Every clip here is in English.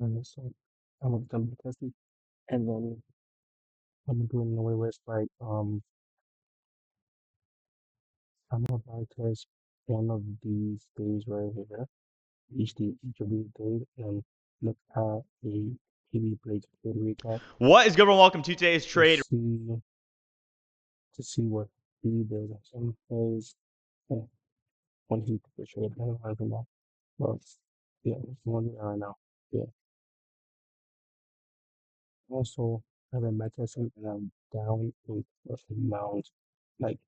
And so I'm gonna be testing, and then I'm doing away with I'm gonna buy test one of these days right here, each of these days, and look at a TV break trade recap What is good, everyone? Welcome to today's to trade. see what he does. Some plays when he took the trade. I don't know. But yeah, it's one right now. Yeah. Also, I've been testing and I'm down in amount. Like,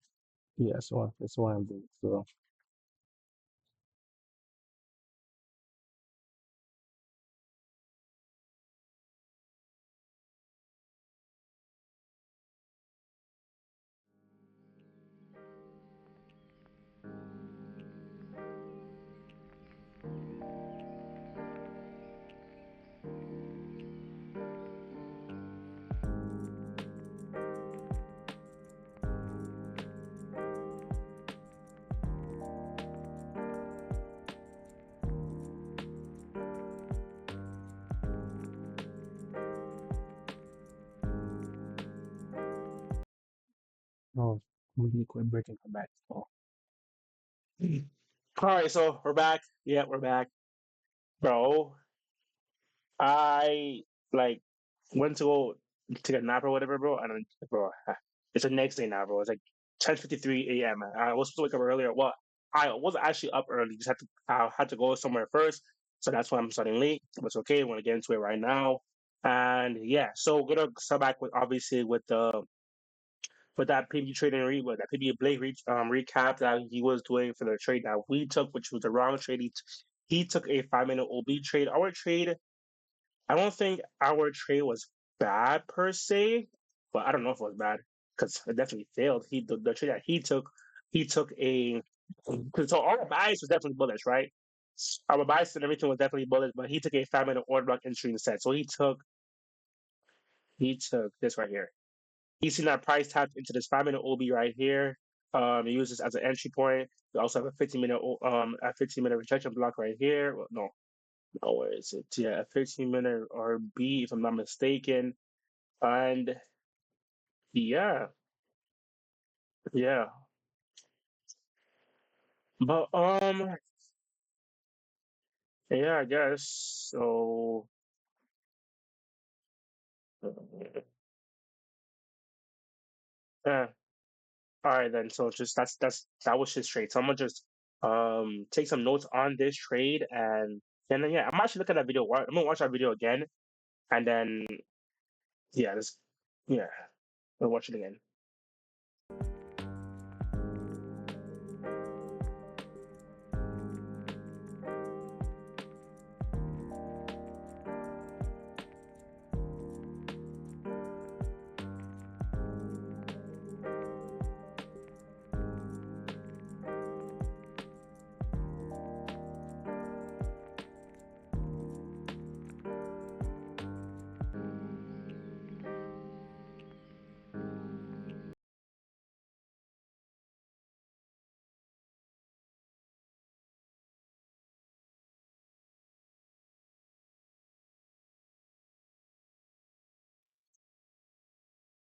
yeah, so that's what I'm doing. So, no, maybe quit breaking come back. So, All right, so we're back. Yeah, we're back, bro. I like went to go take a nap or whatever, bro. And then, bro, it's the next day now, bro. It's like 10:53 a.m. I was supposed to wake up earlier. Well, I was actually up early. Just had to I had to go somewhere first, so that's why I'm starting late. But it's okay. We're gonna get into it right now. And yeah, so we're gonna start back with obviously with that PB trading with that PB Blake recap that he was doing for the trade that we took, which was the wrong trade. He took a 5 minute OB trade. Our trade, I don't think our trade was bad per se, but I don't know if it was bad because it definitely failed. The trade that he took a so our bias was definitely bullets, right? Our bias and everything was definitely bullets, but he took a 5 minute order block entry instead. So he took this right here. He's seen that price tapped into this 5 minute OB right here. He uses this as an entry point. We also have a 15 minute rejection block right here. Well, no, where is it? Yeah, a 15 minute RB if I'm not mistaken. And yeah, yeah. But yeah, I guess so. Yeah. All right then. So just that was his trade. So I'm gonna just take some notes on this trade and then yeah, I'm actually looking at that video. I'm gonna watch that video again and then yeah, this yeah, I'll watch it again.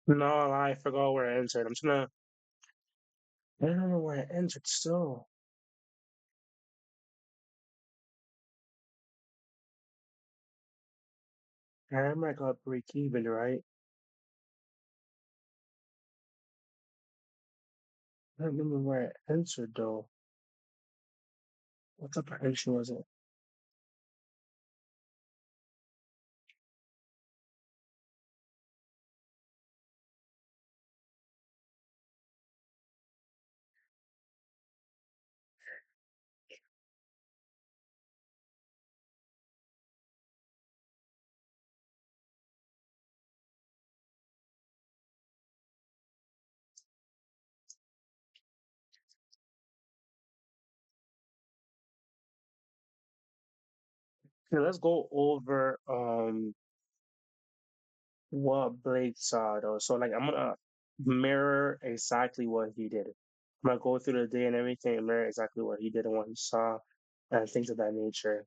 No, I forgot where I entered. I don't remember where I entered still. I remember I got break even, right? I don't remember where I entered though. What type of entry was it? Okay, let's go over what Blake saw though. So like I'm gonna mirror exactly what he did. I'm gonna go through the day and everything and mirror exactly what he did and what he saw and things of that nature.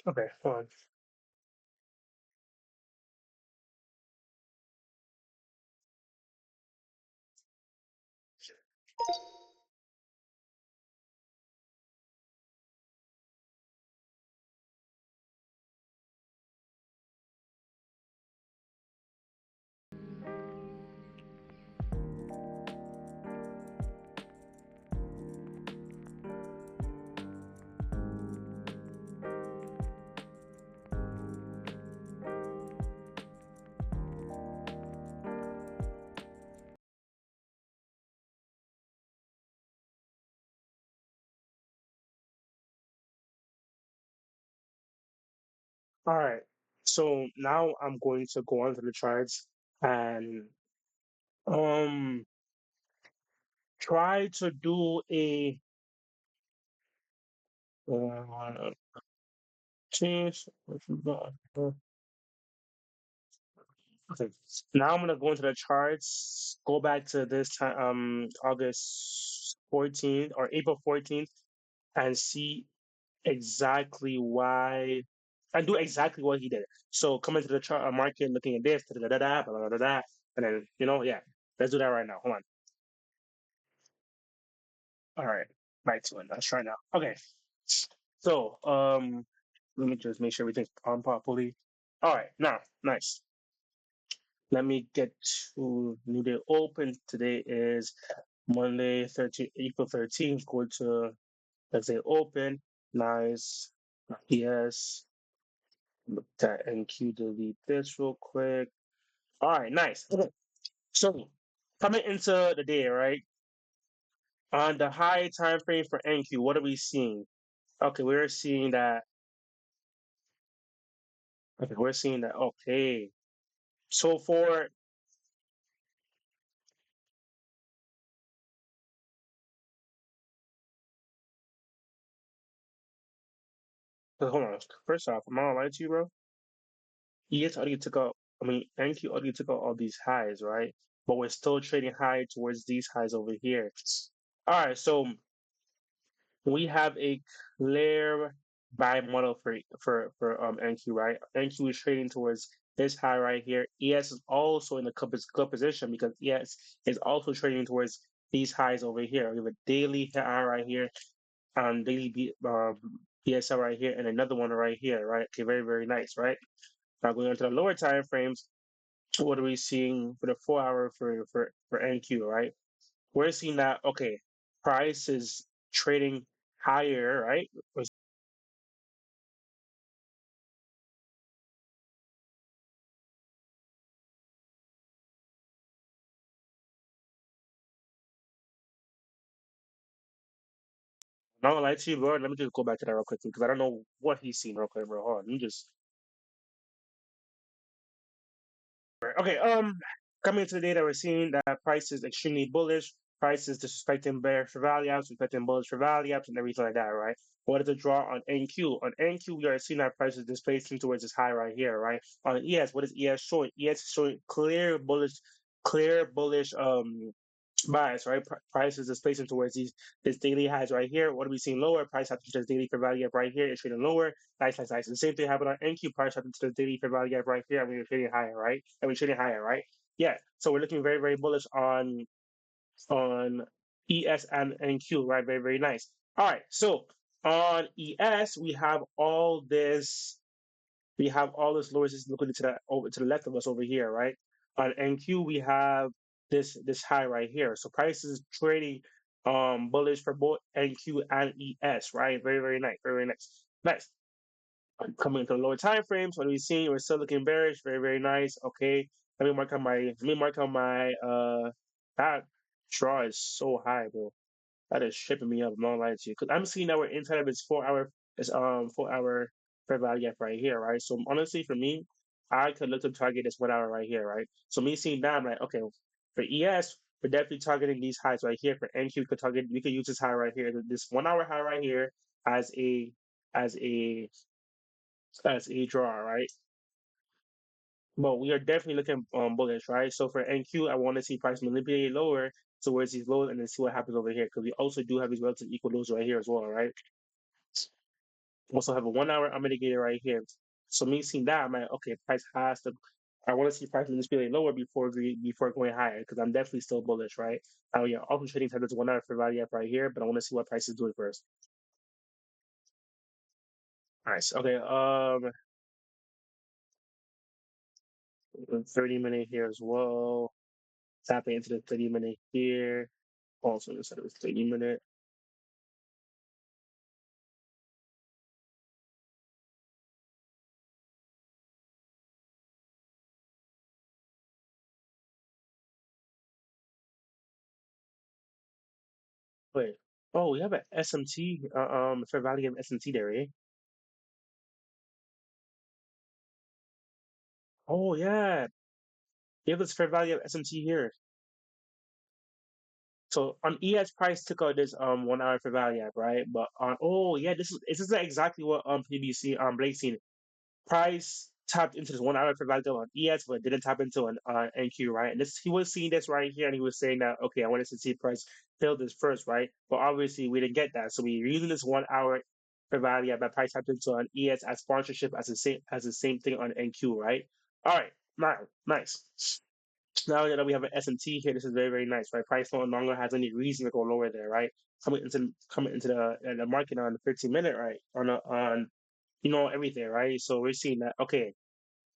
Okay, hold on. All right. So now I'm going to go onto the charts and um try to do a change. Okay. Now I'm gonna go into the charts, go back to this time, August 14th or April 14th, and see exactly why, and do exactly what he did. So come into the chart market, looking at this, da da da da, blah, blah, blah, blah, and then yeah, let's do that right now. Hold on. All right, right to it. Let's try now. Okay. So let me just make sure everything's on properly. All right, now nice. Let me get to New Day Open. Today is Monday, 13th, April 13th. Go to let's say open. Nice. Yes. Look at NQ, delete this real quick. All right, nice. Okay. So coming into the day, right? On the high time frame for NQ, what are we seeing? Okay, we're seeing that. Okay, we're seeing that. Okay. So for hold on. First off, I'm not gonna lie to you, bro. ES already took out. I mean, NQ already took out all these highs, right? But we're still trading high towards these highs over here. All right, so we have a clear buy model for NQ, right? NQ is trading towards this high right here. ES is also in a good position because ES is also trading towards these highs over here. We have a daily high right here, daily PSL right here, and another one right here, right? Okay, very very nice, right? Now going on to the lower time frames, what are we seeing for the 4 hour for NQ, right? We're seeing that okay, price is trading higher, right? Not gonna lie to you, bro. Let me just go back to that real quick because I don't know what he's seen real quick, bro. Hold on, let me just. Okay, coming into the data, we're seeing that price is extremely bullish. Price is disrespecting bearish for value ups, respecting bullish for value ups, and everything like that, right? What is the draw on NQ? On NQ, we are seeing that price is displacing towards this high right here, right? On ES, what is ES showing? ES is showing clear bullish bias, right? Price is displacing towards this daily highs right here. What are we seeing lower? Price after this daily fair value gap right here is trading lower. Nice, nice, nice. And the same thing happened on NQ. Price after this daily fair value gap right here. And we're trading higher, right? And we're trading higher, right? Yeah. So we're looking very, very bullish on ES and NQ, right? Very, very nice. All right. So on ES, we have all this lower resistance looking to the over to the left of us over here, right? On NQ, we have this high right here. So price is trading bullish for both NQ and ES, right? Very, very nice. Very, very nice. Nice. Coming into the lower time frames, what are we seeing? We're still looking bearish. Very, very nice. Okay. Let me mark on my that draw is so high, bro. That is tripping me up. I'm not lying to you, because I'm seeing that we're inside of its 4 hour, this 4 hour fair value gap right here, right? So honestly, for me, I could look to target this 1 hour right here, right? So me seeing that, I'm like, okay, for ES, we're definitely targeting these highs right here. For NQ, we could use this high right here, this 1 hour high right here, as a as a as a draw, right? But we are definitely looking bullish, right? So for NQ, I want to see price manipulate lower towards these lows and then see what happens over here because we also do have these relative equal lows right here as well, right? Also have a 1 hour unmitigated right here. So me seeing that, I'm like, okay, price has to. I want to see price manipulate lower before going higher because I'm definitely still bullish, right? Now, yeah, also trading time is 1 hour for value up right here, but I want to see what price is doing first. Nice. Okay. 30 minute here as well. Tapping into the 30 minute here. Also, instead of 30 minute. Wait. Oh, we have an SMT. For value of SMT there, eh? Oh yeah. We have this fair value of SMT here. So on ES price took out this 1 hour for value app, right? But on oh yeah, this is exactly what PBC Blake seen. Price tapped into this 1 hour for value on ES, but didn't tap into an NQ, right? And this he was seeing this right here, and he was saying that okay, I wanted to see price fill this first, right? But obviously we didn't get that, so we're using this 1 hour for value app that price tapped into an ES as sponsorship as the same thing on NQ, right? All right, now nice. Now that we have an S&T here, this is very, very nice, right? Price no longer has any reason to go lower there, right? Coming into the market on the 15 minute, right? On everything, right? So we're seeing that okay,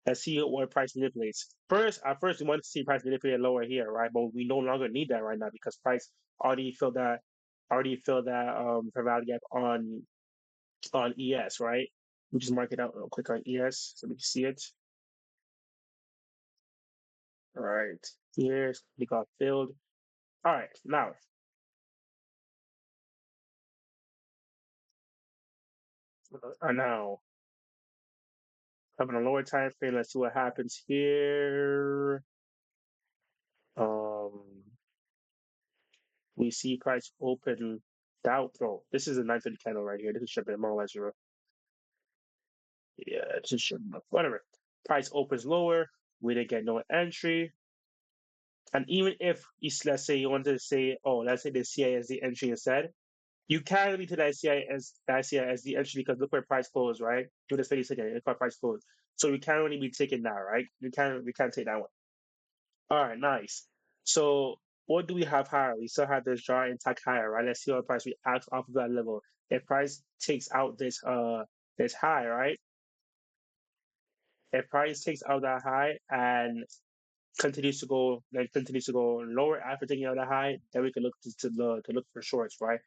let's see what price manipulates. At first we wanted to see price manipulate lower here, right? But we no longer need that right now because price already filled that for value gap on ES, right? We just mark it out real quick on ES so we can see it. All right. Here we got filled. All right, now now having a lower time frame. Let's see what happens here. Um, we see price open down. Oh, this is a 950 candle right here. This is shipping more or less zero. Yeah, this is shipping. Whatever. Price opens lower. We didn't get no entry. And even if let's say you wanted to say, oh, let's say the CISD entry instead, you can't lead to that CISD entry because look where price closed, right? Do the 30 second, look where price closed. So we can't really be taking that, right? We can't take that one. All right, nice. So what do we have higher? We still have this jar intact higher, right? Let's see what price reacts off of that level. If price takes out this high, right? If price takes out that high and continues to go lower after taking out that high, then we can look to look for shorts, right?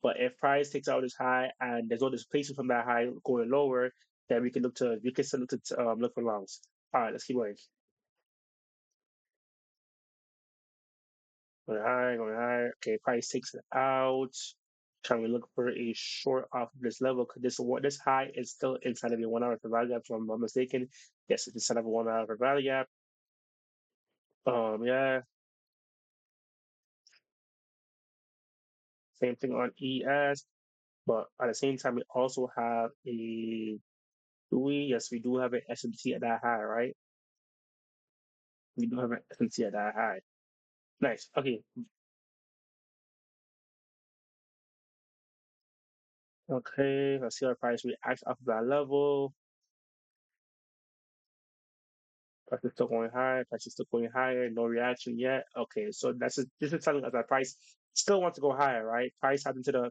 But if price takes out this high and there's no displacement from that high going lower, then we can still look for longs. All right, let's keep going. Going higher. Okay, price takes it out. Can we look for a short off of this level? Because this high is still inside of a 1 hour for value gap, if I'm not mistaken. Yes, it's inside of a 1 hour for value gap. Yeah, same thing on ES. But at the same time, we also have do we? Yes, we do have an SMT at that high, right? We do have an SMT at that high. Nice. Okay. Okay. Let's see our price reacts off of that level. Price is still going high. Price is still going higher. No reaction yet. Okay. So this is telling us that price still wants to go higher, right? Price tapped into the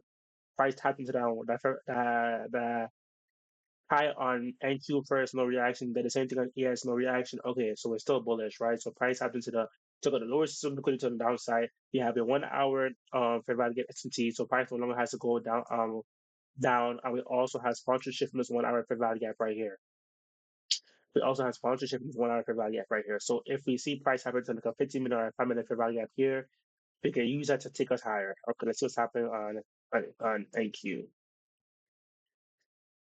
high on NQ first, no reaction. Then the same thing on ES, no reaction. Okay, so we're still bullish, right? So price happened to the took the lower system liquidity to the downside. You have a 1 hour fair value get XMT, so price no longer has to go down, and we also have sponsorship from this 1 hour fair value gap right here. We also have sponsorship from this 1 hour fair value gap right here. So if we see price happen to like a 15 minute or a 5 minute fair value gap here, we can use that to take us higher. Okay, let's see what's happening on NQ.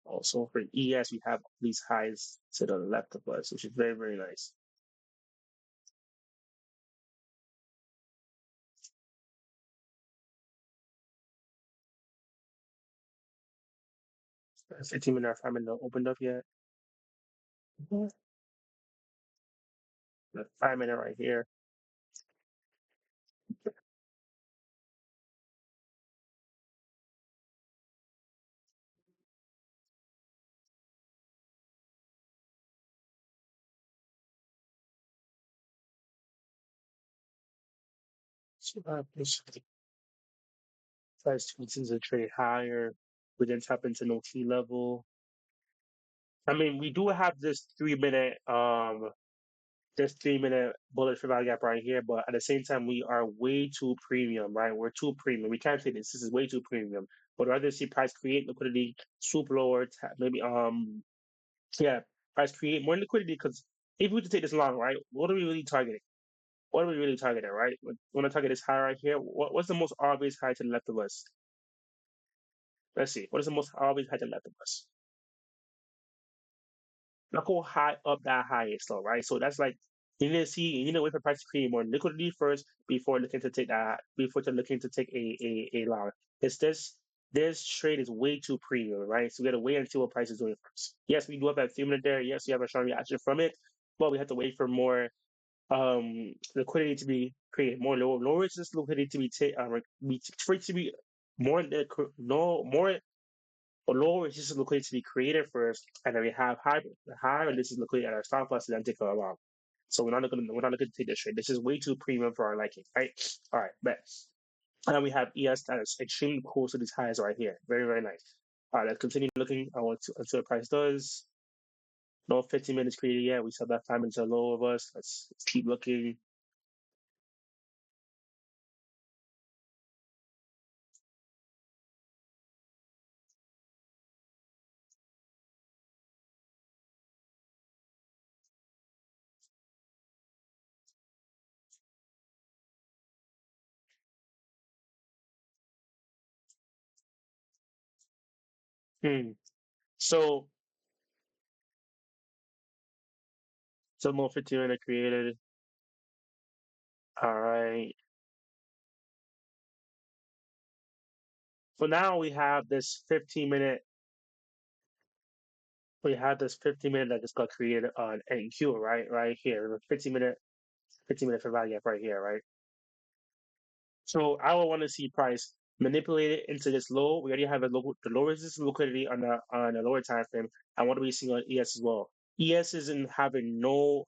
Also for ES, we have these highs to the left of us, which is very, very nice. 15 minute or 5 minute opened up yet. Mhm. The 5 minute right here. So price continues to trade higher. We then tap into no key level. I mean, we do have this 3 minute bullet for value gap right here, but at the same time, we are way too premium, right? We're too premium. We can't say this. This is way too premium. But rather see price create liquidity, swoop lower, maybe yeah, price create more liquidity because if we were to take this long, right? What are we really targeting? What are we really targeting, right? We want to target this high right here. What's the most obvious high to the left of us? Let's see. What is the most obvious high to the left of us? Not go high up that highest though, right? So that's like you need to wait for price to create more liquidity first before looking to take that before to looking to take a long. It's this trade is way too premium, right? So we gotta wait until what price is doing first. Yes, we do have that 3 minute there. Yes, we have a strong reaction from it, but we have to wait for more liquidity to be created, more lower resistance liquidity to be for it to be more no more or lower resistance liquidity to be created first, and then we have high resistance liquidity at our stop loss and then take a long. So we're not looking to take this trade. This is way too premium for our liking, right? All right, bet. And then we have ES that is extremely close to these highs right here. Very, very nice. All right, let's continue looking at what until the price does. No 15 minutes created yet. We saw that 5 minutes are low of us. Let's keep looking. Hmm. So, some more 15 minute created. All right. So now we have this 15 minute that just got created on NQ, right? Right here. 15 minute for value gap right here, right? So I would want to see price manipulate it into this low. We already have the low resistance liquidity on the lower time frame. And what do we see on ES as well? ES isn't having no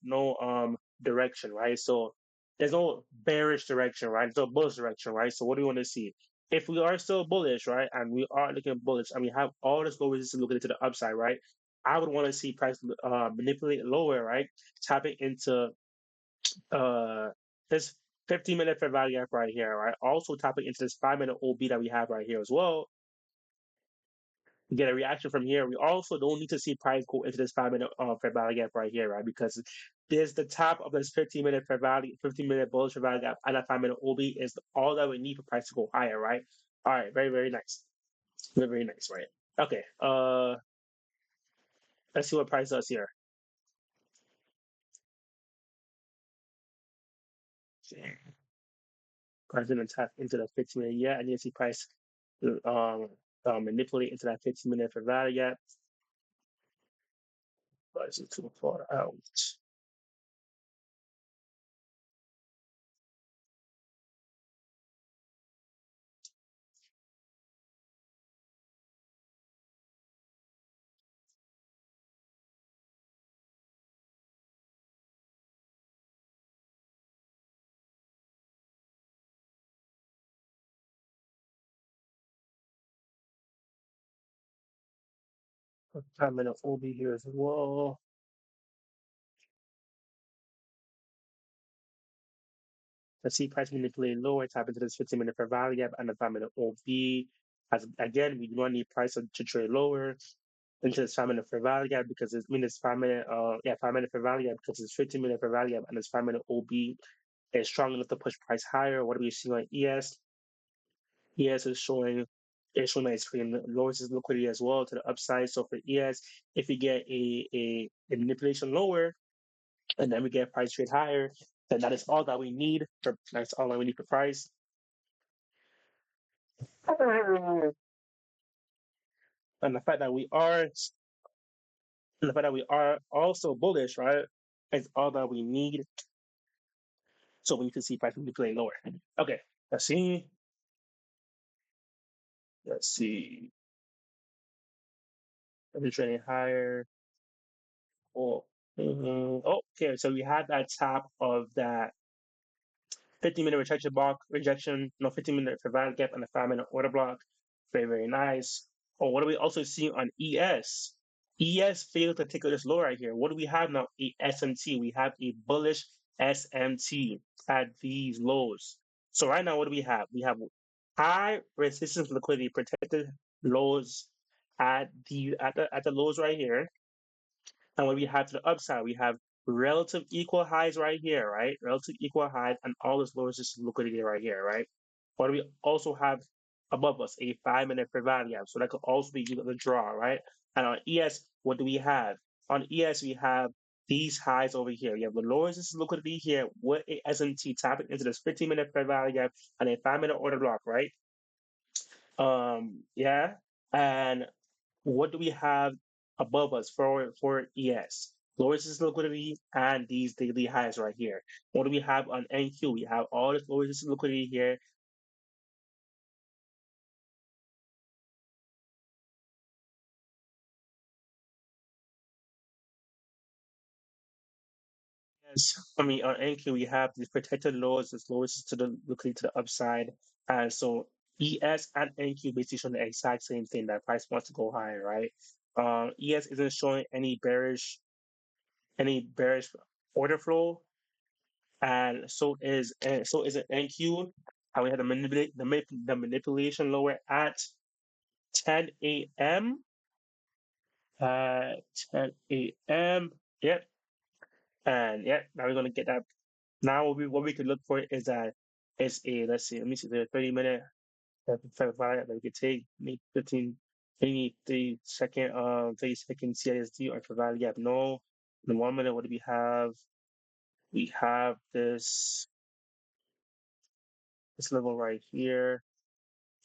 direction, right? So there's no bearish direction, right? There's no bullish direction, right? So what do we want to see? If we are still bullish, right, and we are looking bullish, and we have all this low resistance looking to the upside, right? I would want to see price manipulate lower, right? Tapping into this 15 minute fair value gap right here, right? Also tapping into this 5 minute OB that we have right here as well. We get a reaction from here. We also don't need to see price go into this 5 minute fair value gap right here, right? Because there's the top of this 15 minute fair value, 15 minute bullish fair value gap, and that 5 minute OB is all that we need for price to go higher, right? All right, very, very nice. Very, very nice, right? Okay. Let's see what price does here. Price didn't tap into the 15 minute yet. I need to see price um, manipulate into that 15 minute fair value gap. But it's too far out. 5 minute OB here as well. Let's see price manipulating lower, tap into this 15 minute fair value gap and the 5 minute OB. As again, we do not need price to trade lower into this 5 minute fair value gap because it's mean this 5 minute 5 minute fair value gap because it's 15 minute fair value gap and this 5 minute OB is strong enough to push price higher. What do we see on ES? ES is showing that it's creating lowers its liquidity as well to the upside. So for ES, if we get a manipulation lower and then we get price trade higher, then that is all that we need for that's all that we need for price. And the fact that we are also bullish, right, is all that we need. So we need to see price manipulate lower. Okay, let's see. Let's see. Are we trading higher? Oh, okay. So we had that top of that 15-minute rejection block, rejection, no 15-minute for value gap, and a 5-minute order block. Very, very nice. Oh, what do we also see on ES? ES failed to take this low right here. What do we have now? A SMT. We have a bullish SMT at these lows. So right now, what do we have? We have high resistance liquidity protected lows at the lows right here. And what we have to the upside, we have relative equal highs right here, right? Relative equal highs and all this lower resistance liquidity right here, right? What do we also have above us? A 5-minute fair value gap. So that could also be the draw, right? And on ES, what do we have? On ES, we have these highs over here. We have the lower resistance liquidity here with a SMT tapping into this 15-minute fair value gap and a 5-minute order block, right? Yeah. And what do we have above us for ES? Lower resistance liquidity and these daily highs right here. What do we have on NQ? We have all this lower resistance liquidity here. Yes, I mean on NQ we have these protected lows, this lowest to the liquidity to the upside, and so ES and NQ basically showing the exact same thing that price wants to go higher, right? ES isn't showing any bearish order flow, and so is an NQ. And we had the manipulation lower at 10 a.m. 10 a.m. Yep, and yep. Now we're gonna get that. Now what we could look for is that it's a let's see. Let me see the 30-minute that we could take maybe 15, maybe 30-second CISD or provide gap. No, in 1 minute. What do we have? We have this level right here.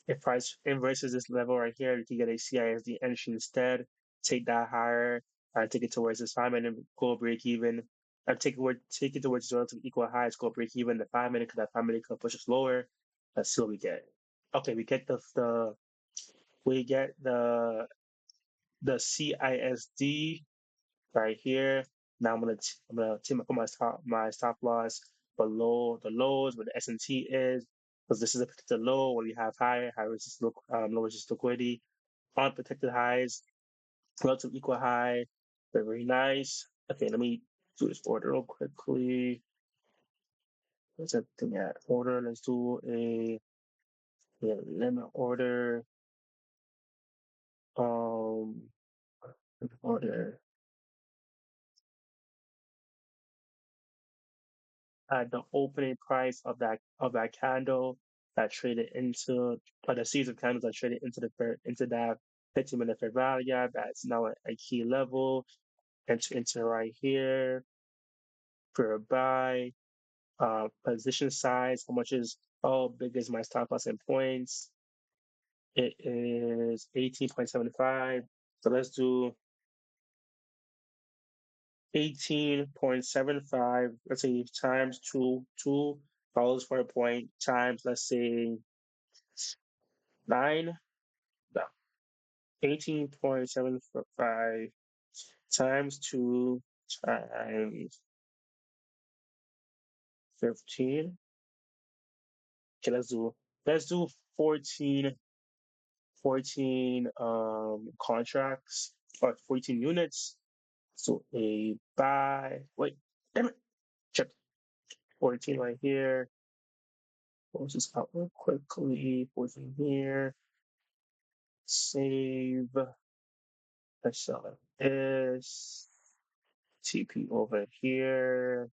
If price inverses this level right here, you can get a CISD entry instead. Take that higher, take it towards this 5-minute, go break even. Take it towards relative equal highs, go break even. The 5-minute, because that 5-minute could push us lower. Let's see what we get. Okay, we get the CISD right here. Now put my stop loss below the lows where the S&T is, because this is a protected low where we have high resistance, low resistance liquidity, unprotected highs, relative equal high. Very, very nice. Okay, let me do this order real quickly. What's that thing at? Order. Let's do a limit order. Um, order at the opening price of that candle that traded into, or the series of candles that traded into that 15-minute fair value gap. That's now a key level. Enter into right here for a buy. Position size, how much is big is my stop loss in points? It is 18.75. So let's do 18.75. Let's say times $2 for a point times, let's say 9. No, 18.75 times 2 times 15. Okay, let's do 14 contracts or 14 units. So a buy. Wait, damn it. Check 14 right here. Close this out real quickly. 14 here. Save. Let's sell it. This TP over here.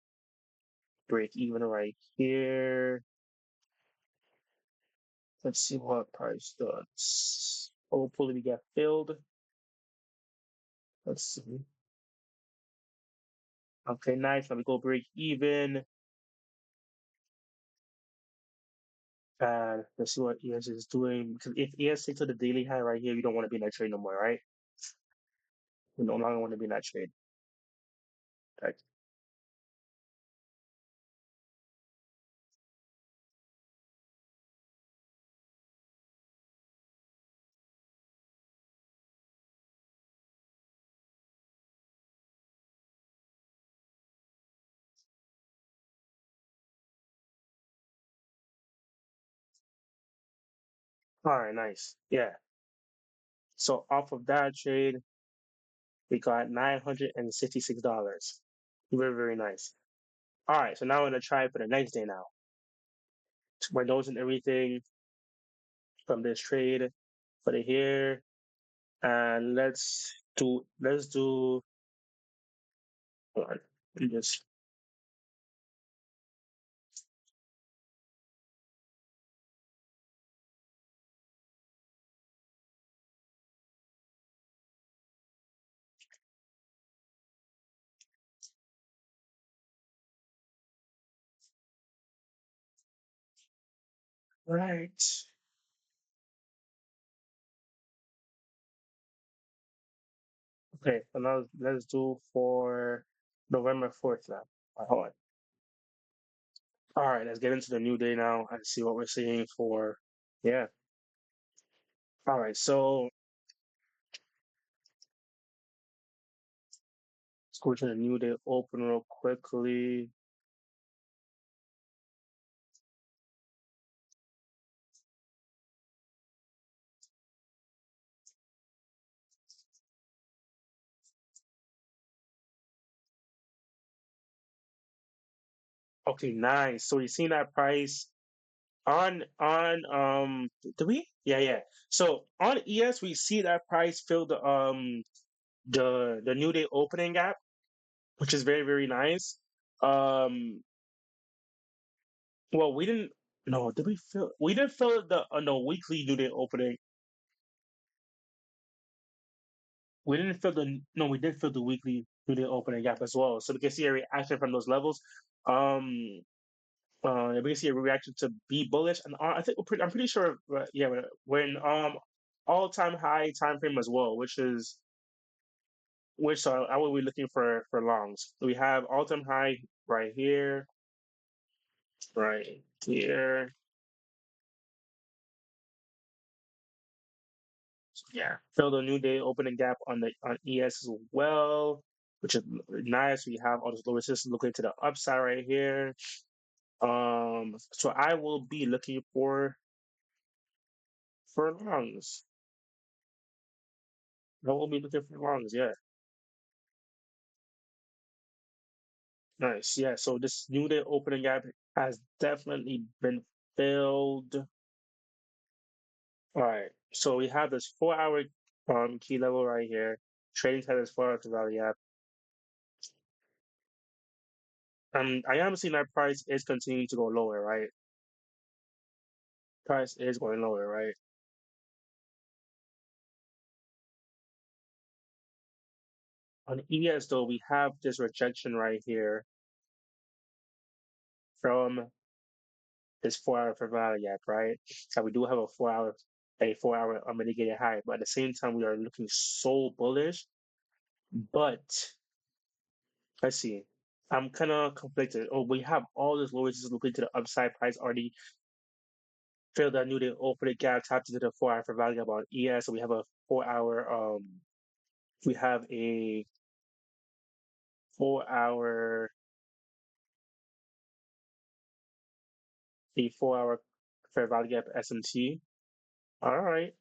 Break even right here. Let's see what price does. Hopefully we get filled. Let's see. Okay, nice. Now we go break even. And let's see what ES is doing. Because if ES sticks to the daily high right here, you don't want to be in that trade no more, right? You no longer want to be in that trade. Right? All right, nice. Yeah. So off of that trade, we got $966. Very, very nice. All right, so now I'm gonna try for the next day now. Took my notes and everything from this trade. Put it here, and let's do. Hold on, let me just right. Okay, so now let's do for November 4th now. Hold on. All right, let's get into the new day now and see what we're seeing for. Yeah. All right, so let's go to the new day open real quickly. Okay, nice. So you seen that price on do we? Yeah, yeah. So on ES we see that price fill the new day opening gap, which is very, very nice. Um well we didn't no, did we didn't fill the no weekly new day opening. We didn't fill the no, we did fill the weekly new day opening gap as well. So we can see a reaction from those levels. Um we can see a reaction to be bullish, and I think I'm pretty sure, yeah, we're in all time high time frame as well, which I will be looking for longs. We have all time high right here. So yeah, fill the new day opening gap on the on ES as well, which is nice. We have all those lower resistance looking to the upside right here. So I will be looking for longs. I will be looking for longs. Yeah. Nice. Yeah. So this new day opening gap has definitely been filled. All right. So we have this 4 hour key level right here. Trading time is 4 hours to value gap. I am seeing that price is continuing to go lower, right? Price is going lower, right? On ES though, we have this rejection right here from this 4 hour for value gap, right? So we do have a 4 hour unmitigated high, but at the same time we are looking so bullish. But let's see. I'm kind of conflicted. Oh, we have all this low resistance looking to the upside price already filled that new day open the gap, tapped into the 4 hour for value gap on ES. So we have a 4 hour we have 4 hour a 4 hour fair value gap SMT. All right.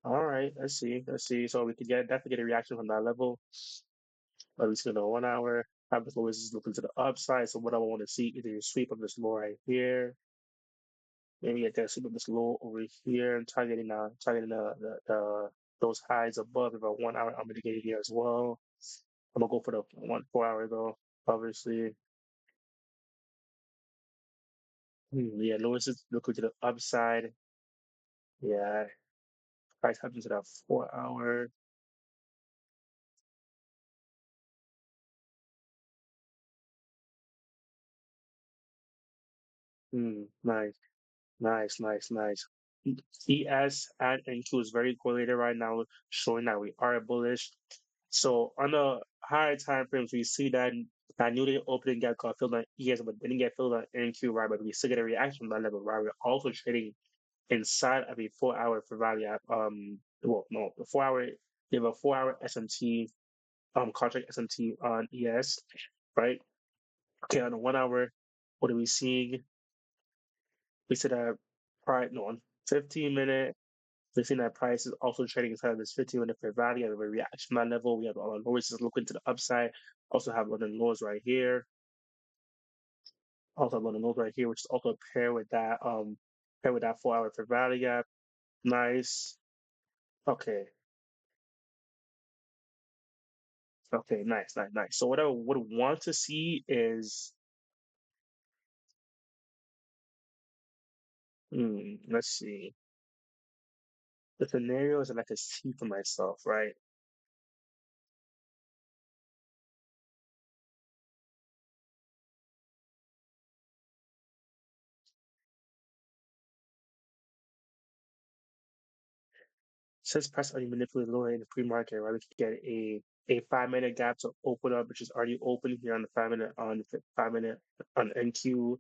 All right. Let's see. Let's see. So we could definitely get a reaction from that level. But we see the 1 hour. Have the low resistance looking to the upside. So what I want to see is a sweep of this low right here. Maybe get that super this low over here and targeting the those highs above with a 1 hour unmitigated here as well. I'm gonna go for the 4 hour though, obviously. Yeah, Lewis is looking to the upside. Yeah, price happens to that 4 hour. Nice, nice, nice, nice. ES and N2 is very correlated right now, showing that we are bullish. So on the higher time frames, we see that new day opening gap got filled on ES, but didn't get filled on NQ, right? But we still get a reaction from that level, right? We're also trading inside of a 4 hour for value app. Well, no, the 4 hour. We have a 4 hour SMT, contract SMT on ES, right? Okay, on the 1 hour, what are we seeing? We said that price, no, 15 minute. We're seeing that price is also trading inside of this 15-minute fair value at a reaction level. We have all our lows just looking to the upside. Also have London lows right here. Also have London lows right here, which is also pair with that 4 hour fair value gap. Nice. Okay. Okay, nice, nice, nice. So what I would want to see is let's see. The scenarios that I could see for myself, right? Since price already manipulated lower in the pre-market, right? We could get a 5 minute gap to open up, which is already open here on the 5 minute on the 5 minute on NQ,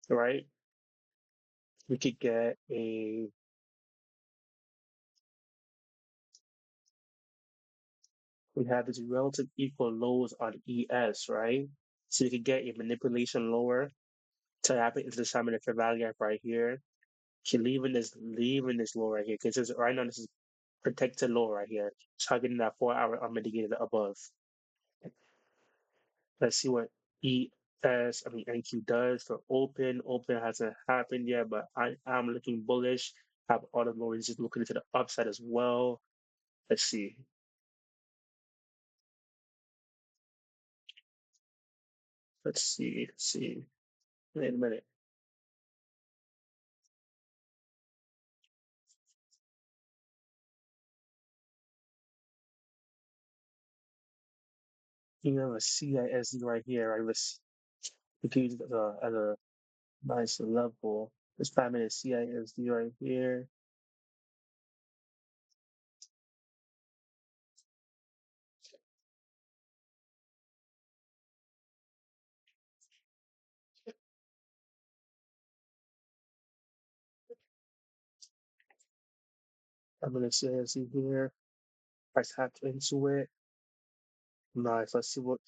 right? We could get a we have these relative equal lows on ES, right? So you could get a manipulation lower to happen into the 5 minute fair value gap right here. Keep leaving this low right here because right now this is protected low right here, targeting that 4 hour unmitigated above. Let's see what NQ does for open. Open hasn't happened yet, but I am looking bullish. Have all the lows just looking into the upside as well. Let's see. Let's see. Let's see. Wait a minute. You have a CISD right here. We can use it as a nice level. This 5 minute CISD right here. I'm gonna CISD here. Price hacked into it. Nice. Let's see what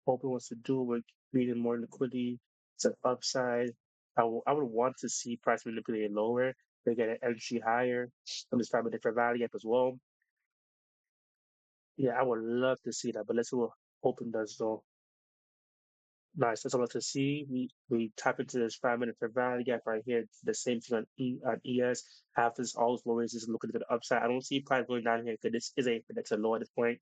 Open wants to do with creating more liquidity. It's an upside. I would want to see price manipulated lower. They get an entry higher. I'm just trying a different value gap as well. Yeah, I would love to see that, but let's see what Open does though. Nice. That's all I to see. We tap into this 5 minute fair value gap right here. The same thing on ES. After this, all low is looking to the upside. I don't see price going down here because this is a predicted low at this point.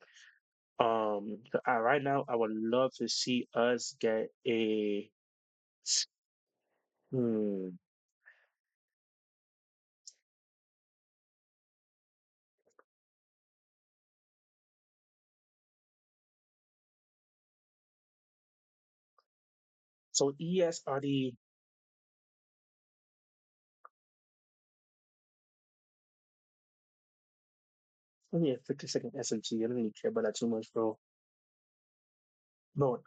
Right now, I would love to see us get a. Hmm. So ES are the only a 50-second SMT. I don't really care about that too much, bro. No,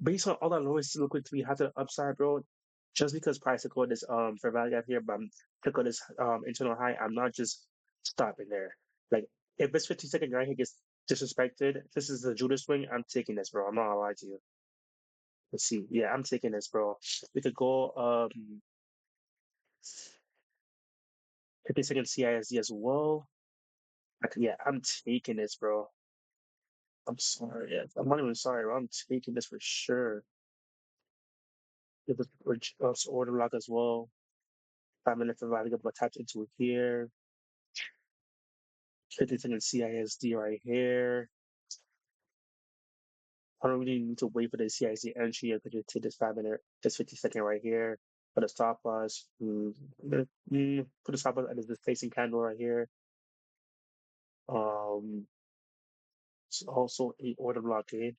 based on all that lowest liquidity we have to the upside, bro. Just because price to go this for value gap here, but I'm to go this internal high, I'm not just stopping there. Like if this 50-second right here gets disrespected, this is the Judas swing. I'm taking this, bro. I'm not gonna lie to you. Let's see. Yeah, I'm taking this, bro. We could go 50-second CISD as well. Yeah, I'm taking this, bro. I'm sorry. Yeah, I'm not even sorry, bro. I'm taking this for sure. It was order lock as well. 5 minute providing up attached into here. 50-second CISD right here. I don't really need to wait for the CISD entry. I could just take this 5 minute, this 50-second right here. Put a stop loss. Put a stop loss at this facing candle right here. Um, it's also a order blockade,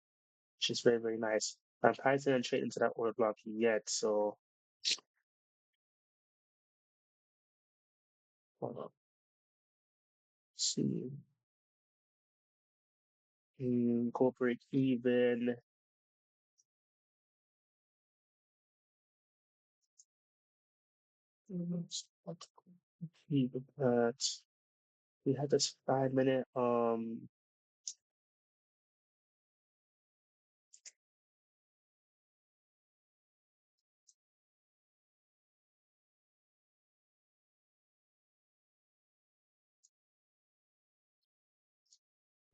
which is very, very nice. I'm trying to trade into that order blockade yet, so hold on. See. Incorporate even. Even that. We had this 5 minute.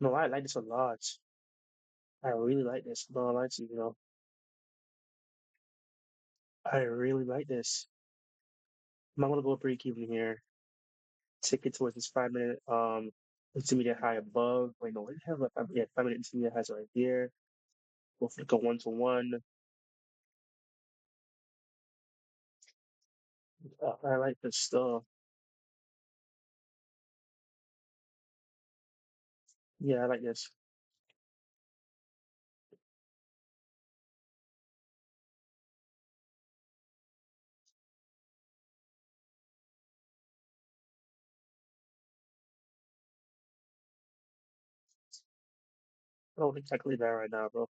No, I like this a lot. I really like this. No, I like to, I really like this. I'm gonna go break even here. Take it towards this 5 minute intermediate high above. Wait, no, what the hell? Yeah, 5 minute intermediate highs right here. We'll flick a 1 to 1. I like this stuff. Yeah, I like this. Oh, exactly that right now, bro.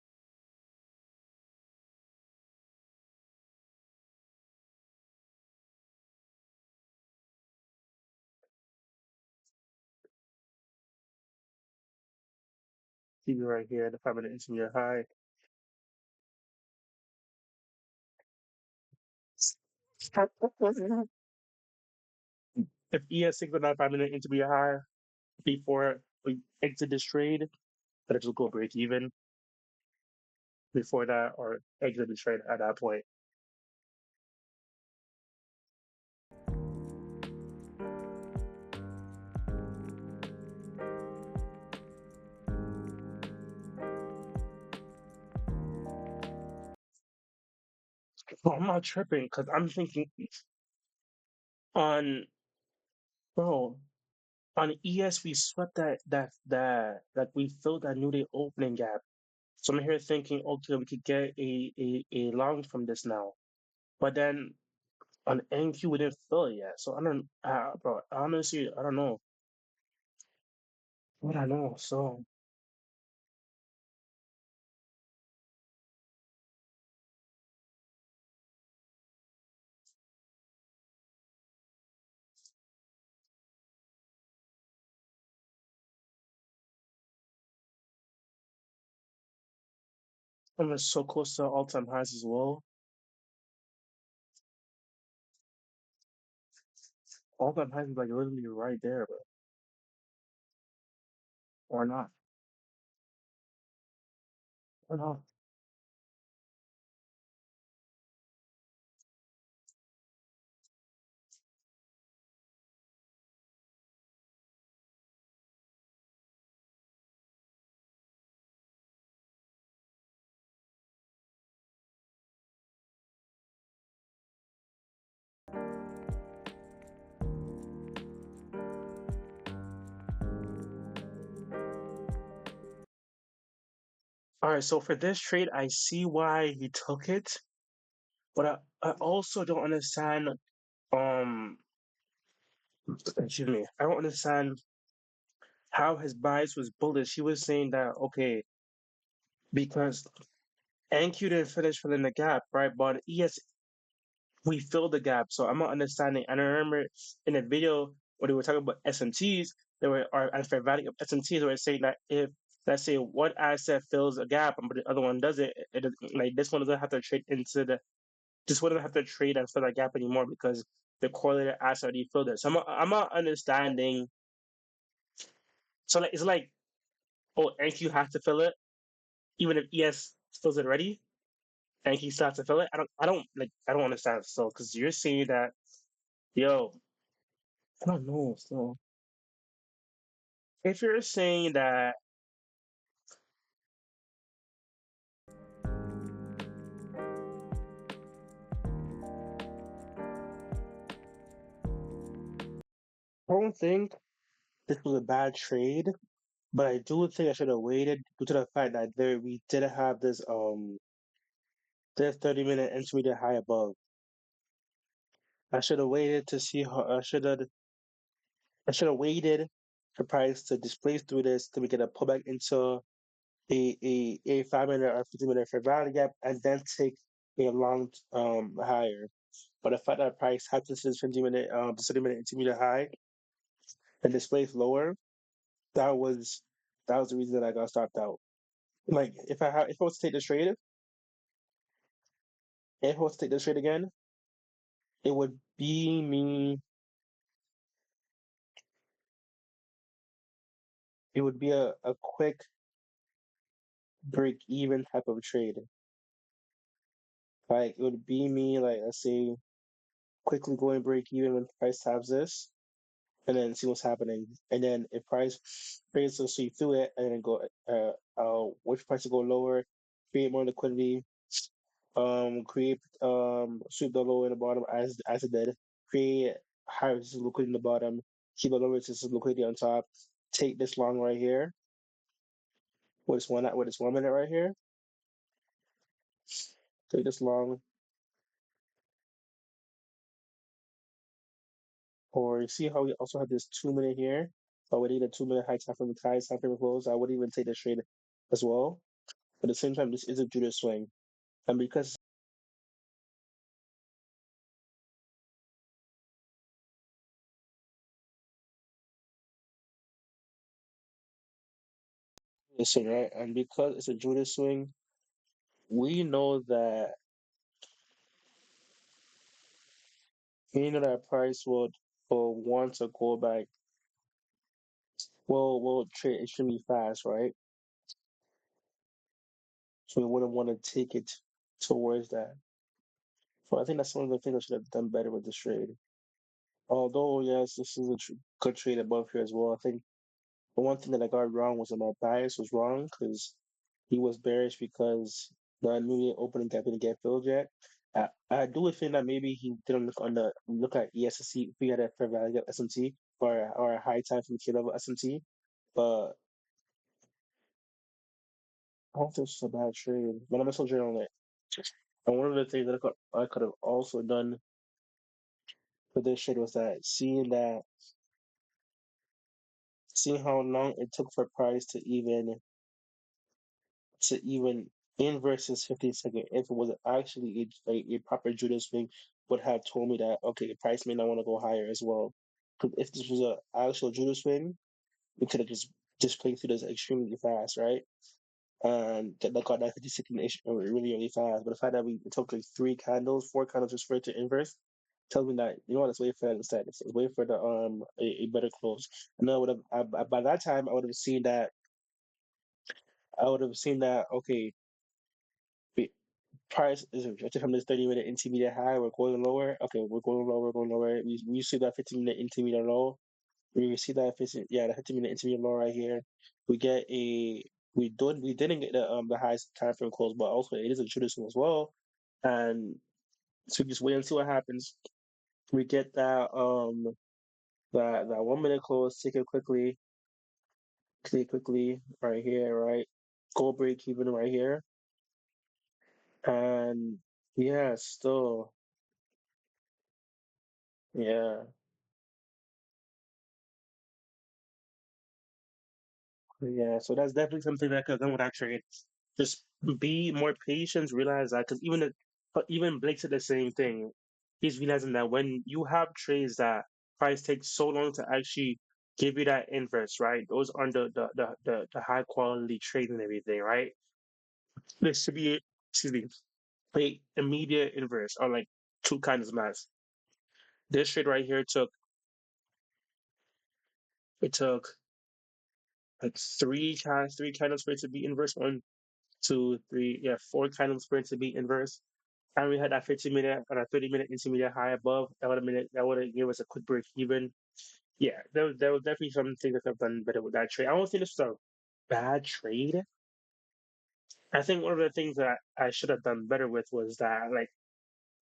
TV right here, the 5 minute intermediate high. If ES six or 5 minute intermediate high before we exit this trade, better just go break even before that or exit the trade at that point. Well, I'm not tripping because I'm thinking on bro on ES we swept that like we filled that new day opening gap. So I'm here thinking, okay, we could get a long from this now. But then on NQ we didn't fill it yet. So I don't bro, honestly, I don't know. What I know. So I'm so close to all time highs as well. All time highs is like literally right there, but or not. Or not. All right, so for this trade, I see why he took it, but I also don't understand. Um, excuse me, I don't understand how his bias was bullish. He was saying that okay, because NQ didn't finish filling the gap, right? But yes, we filled the gap. So I'm not understanding. And I remember in a video when they were talking about SMTs, they were or at fair value of SMTs, they were saying that if let's say one asset fills a gap but the other one doesn't, like this one doesn't have to trade into the just wouldn't have to trade and fill that gap anymore because the correlated asset already filled it. So I'm not understanding. So like it's like oh NQ has to fill it even if ES fills it already. NQ still has to fill it. I don't understand. So because you're saying that yo I don't know. So if you're saying that, I don't think this was a bad trade, but I do think I should have waited due to the fact that there we did have this 30 minute intermediate high above. I should have waited to see how I should have waited for price to displace through this to we get a pullback into a 5 minute or 50 minute fair value gap and then take a long higher. But the fact that price had this 50 minute 30 minute intermediate high and displays lower, that was that was the reason that I got stopped out. Like if I was to take this trade, if I was to take this trade again, it would be me it would be a quick break even type of trade. Like it would be me, like let's say quickly going break even when price taps this, and then see what's happening. And then if price trades to see through it, and then go which price to go lower, create more liquidity, create sweep the low and the bottom as it did, create high resistance liquidity in the bottom, keep the low resistance liquidity on top, take this long right here, with this 1 minute right here, take this long, or you see how we also have this 2 minute here. I would need a 2 minute high time from the time frame close. I would even take this trade as well. But at the same time, this is a Judas swing. And because listen, right, and because it's a Judas swing, we know that price will want to go back, will trade extremely fast, right? So we wouldn't want to take it towards that. So I think that's one of the things I should have done better with this trade. Although yes, this is a good trade above here as well. I think the one thing that I got wrong was that my bias was wrong because he was bearish because the immediate opening gap didn't get filled yet. I do think that maybe he didn't look at ESC if he had a fair value of SMT or a high time from K level SMT. But I don't think it's a bad trade. But I'm still trading on it. And one of the things that I could have also done for this trade was seeing how long it took for price to even inverse this 15 second, if it was actually a proper Judas swing, would have told me that okay, the price may not want to go higher as well. Because if this was an actual Judas swing, we could have just played through this extremely fast, right? And that got that 50 second really really fast. But the fact that it took like 3 candles, 4 candles just for it to inverse tells me that you know what, let's wait for that instead. Let's wait for the a better close. And I would have by that time I would have seen that okay, price is rejected from this 30-minute intermediate high. We're going lower. Okay, we're going lower, we're going lower. We see that 15-minute intermediate low. We see that 15, yeah, the 15-minute intermediate low right here. We get a we didn't get the highest time frame close, but also it is a traditional as well. And so just wait and see what happens. We get that 1 minute close, take it quickly right here, right? Go break even right here. And yeah, still, yeah. Yeah, so that's definitely something that I could have done with that trade. Just be more patient, realize that because even Blake said the same thing. He's realizing that when you have trades that price takes so long to actually give you that inverse, right? Those are the high quality trade and everything, right? There should be, excuse me, a immediate inverse or like two kinds of maths. This trade right here took like three candles for it to be inverse. One, two, three, yeah, 4 candles for it to be inverse. And we had that 15 minute or a 30-minute intermediate high above. That would have gave us a quick break even. Yeah, there was definitely some things that could have done better with that trade. I don't think this was a bad trade. I think one of the things that I should have done better with was that like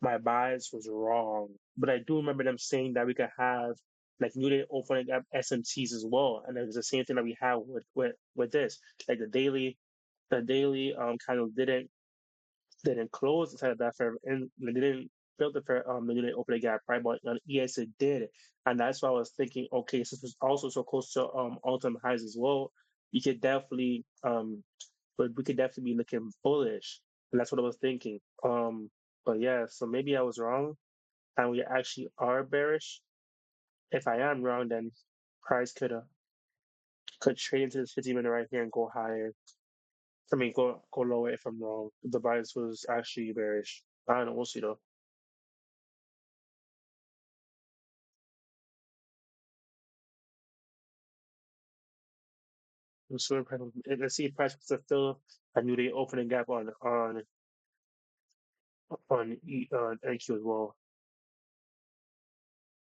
my bias was wrong. But I do remember them saying that we could have like newly opening up SMTs as well. And it was the same thing that we have with this. Like the daily kind of didn't close inside of that fair and they didn't build the fair they didn't open the gap right, but yes it did. And that's why I was thinking, okay, since it's also so close to all time highs as well, you could definitely but we could definitely be looking bullish. And that's what I was thinking. But yeah, so maybe I was wrong and we actually are bearish. If I am wrong, then price could trade into this 50 minute right here and go higher. I mean, go lower if I'm wrong. The bias was actually bearish. I don't know. We'll see though. Let's see if price was still a new day opening gap on NQ as well.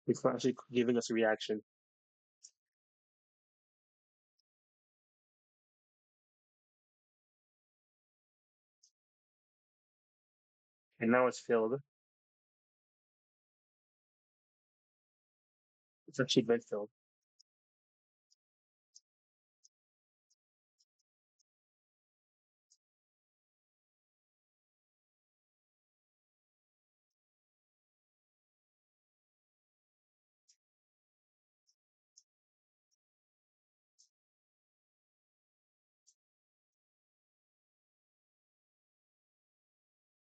It's actually giving us a reaction, and now it's filled. It's actually been filled.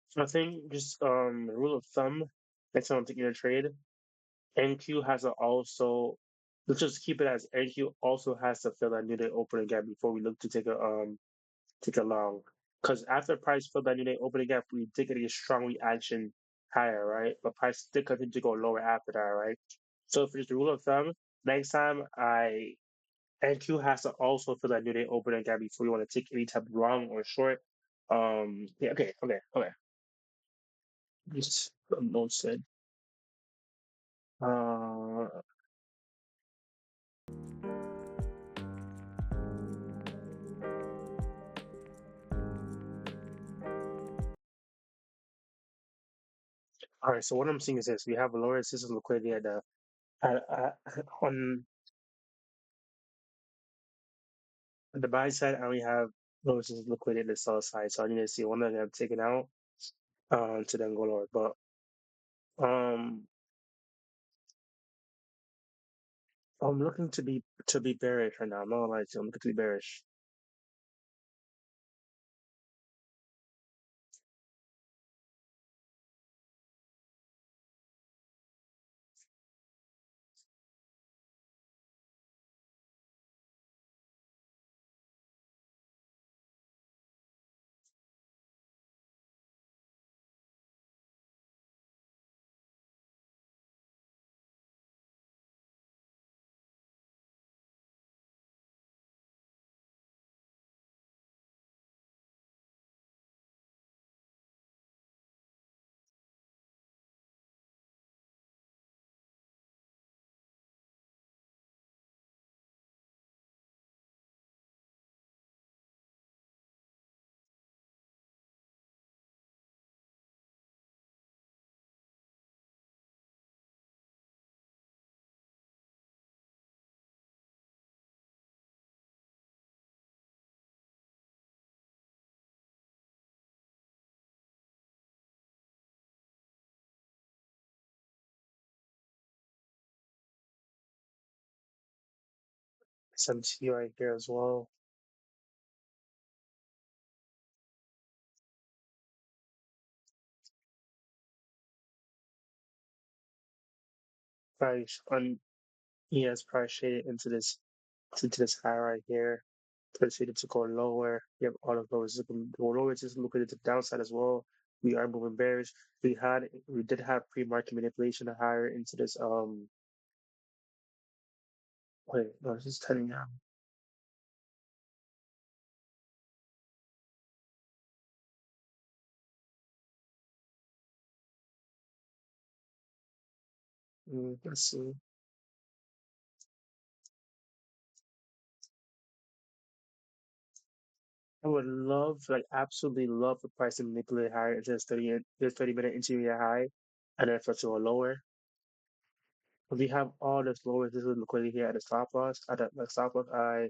So I think just rule of thumb next time I'm taking a trade, NQ has to also let's just keep it as NQ also has to fill that new day opening gap before we look to take a long. Because after price filled that new day opening gap, we did get a strong reaction higher, right? But price did continue to go lower after that, right? So for just the rule of thumb, next time I NQ has to also fill that new day opening gap before you want to take any type of long or short. Yeah, okay. Just note said. Uh, all right. So what I'm seeing is this: we have a lower system liquidity at the at, on the buy side, and we have lower system liquidity at the sell side. So I need to see one of them taken out to then go lower. But um, I'm looking to be bearish right now. I'm not gonna lie to you. I'm looking to be bearish. SMT right here as well. Price on ES price shaded into this high right here. Proceeded to go lower. You have all of those go lower. Just look at it to the downside as well. We are moving bearish. We did have pre-market manipulation higher into this wait, no, this is turning out. Let's see. I would love, like, absolutely love for price to manipulate higher into this 30-minute interior high, and then for to go lower. But we have all this lower this is liquidity here at the stop loss. At the stop loss, I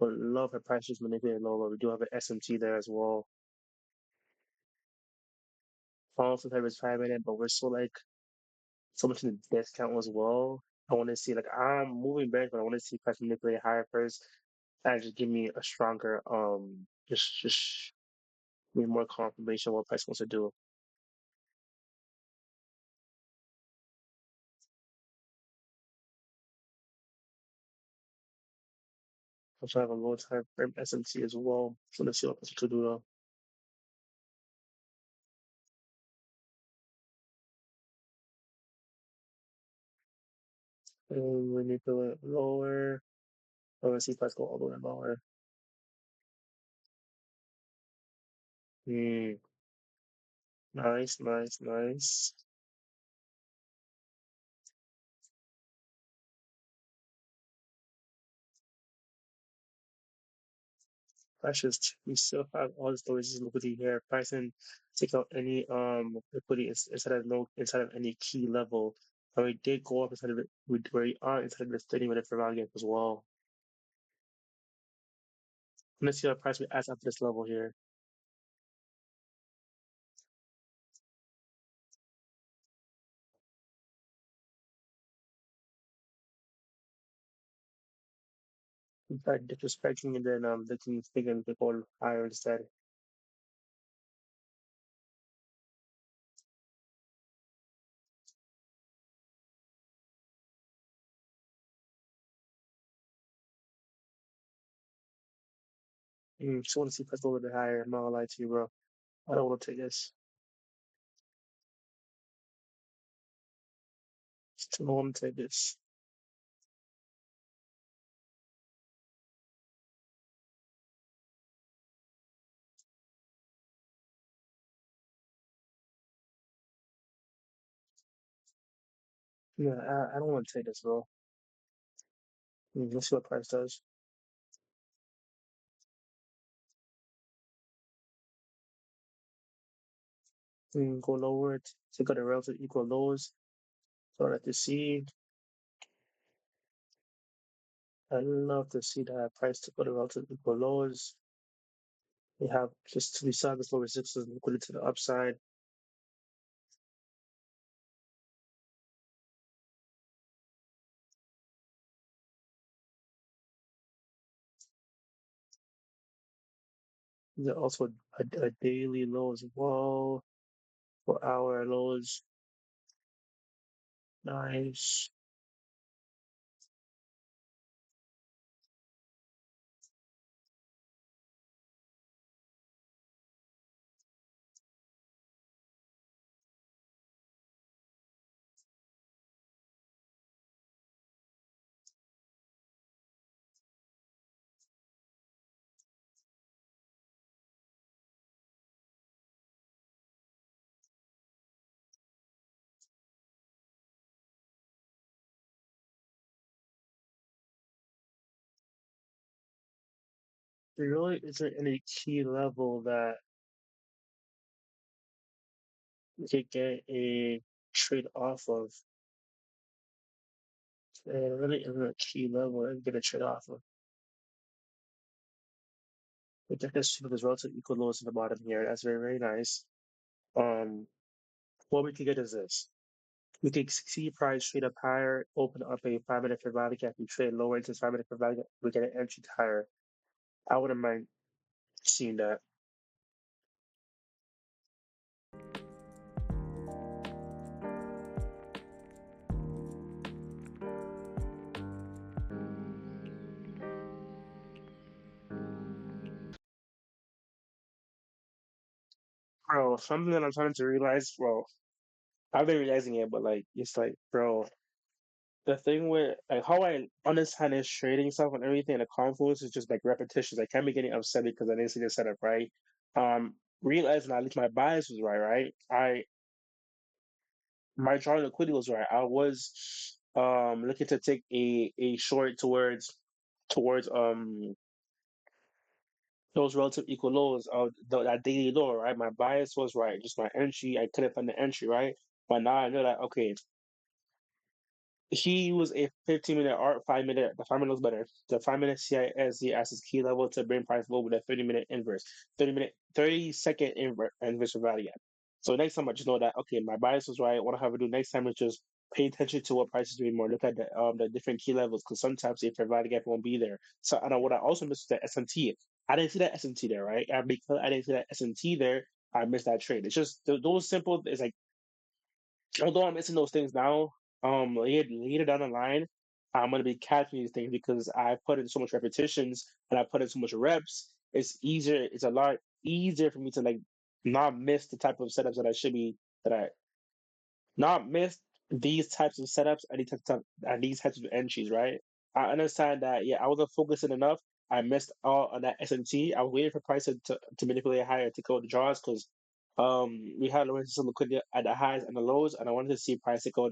would love for price just manipulate lower. We do have an SMT there as well. Also, there is 5 minute, but we're so like so much in the discount as well. I want to see like I'm moving back, but I want to see price manipulate higher first, and just give me a stronger just give me more confirmation what price wants to do. Also have a low time frame SMC as well. So let's see what price to do though. And manipulate lower. I want to see if I go all the way lower. Hmm. Nice, nice, nice. Precious. We still have all the storage liquidity here. Pricing take out any liquidity instead of no inside of any key level. But we did go up inside of it where we are inside of the 30-minute fair value gap as well. Let's see how price we adds up to this level here. In fact, disrespecting and then looking thinking to go higher instead. Just want to see price a little bit higher. I'm not gonna lie to you, bro. I don't want to take this. Just don't want to take this. Yeah, I don't want to take this, bro. Let's see what price does. Go lower it. Take out the relative equal lows. So I like to see. I love to see that price to go to relative equal lows. We have just to the side, this lower resistance liquidity to the upside. There's also a daily low as well. 4 hour lows. Nice. There really isn't any key level that you could get a trade off of. There really isn't a key level that you get a trade off of. We get this with relative equal lows in the bottom here. That's very, very nice. Um, what we could get is this. We could see price trade up higher, open up a 5 minute fair value gap, we trade lower into 5 minute fair value gap, we get an entry higher. I wouldn't mind seeing that. Bro, something that I'm starting to realize, well, I've been realizing it, but like it's like, bro, the thing with like how I understand this trading stuff and everything, the confluence is just like repetitions. I can't be getting upset because I didn't see the setup right. Um, Realizing at least my bias was right, right? My drawing liquidity was right. I was looking to take a short towards those relative equal lows of that daily low, right? My bias was right. Just my entry, I couldn't find the entry, right? But now I know that okay, he was a 15-minute art, 5 minute. The 5 minute was better. The 5 minute CISD as his key level to bring price low with a 30-minute inverse, 30-second inverse value gap. So next time I just know that okay, my bias was right. What I have to do next time is just pay attention to what price is doing more. Look at the different key levels because sometimes the value gap won't be there. So I know what I also missed was the SMT. I didn't see that SMT there, right? And because I didn't see that SMT there, I missed that trade. It's just those simple. It's like although I'm missing those things now, later down the line, I'm gonna be catching these things because I put in so much repetitions and I put in so much reps. It's easier. It's a lot easier for me to like not miss the type of setups that I should be that I not miss these types of setups and these types of entries, right? I understand that. Yeah, I wasn't focusing enough. I missed out on that SMT. I was waiting for prices to manipulate higher to go the draws because we had lower system liquidity at the highs and the lows, and I wanted to see price to go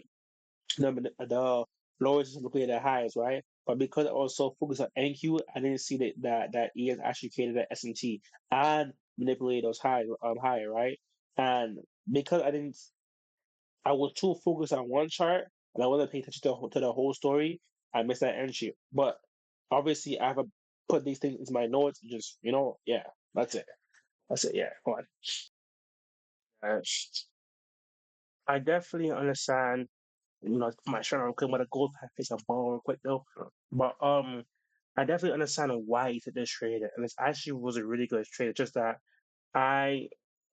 the lowest system liquidity at the highs, right? But because I was so focused on NQ, I didn't see that ES actually created that SMT and manipulated those highs higher, right? And because I was too focused on one chart and I wasn't paying attention to the whole story. I missed that entry. But obviously, I have to put these things into my notes. And just yeah, that's it. That's it. Yeah, come on. Uh, I definitely understand. My shirt real quick. I'm gonna go face a ball real quick though. But I definitely understand why he took this trade, and it actually was a really good trade. It's just that I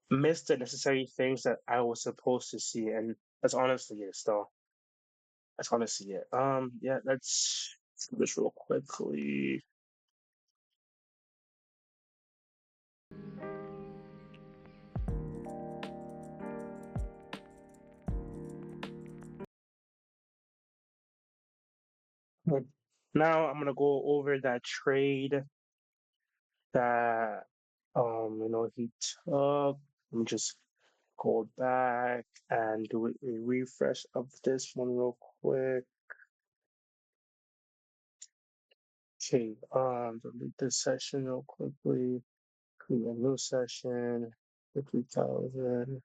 missed the necessary things that I was supposed to see, and that's honestly it. Though. I just want to see it. Yeah, let's do this real quickly. But now I'm gonna go over that trade that he took. Let me just go back and do a refresh of this one real quick. Okay, delete this session real quickly. Create a new session. 50,000.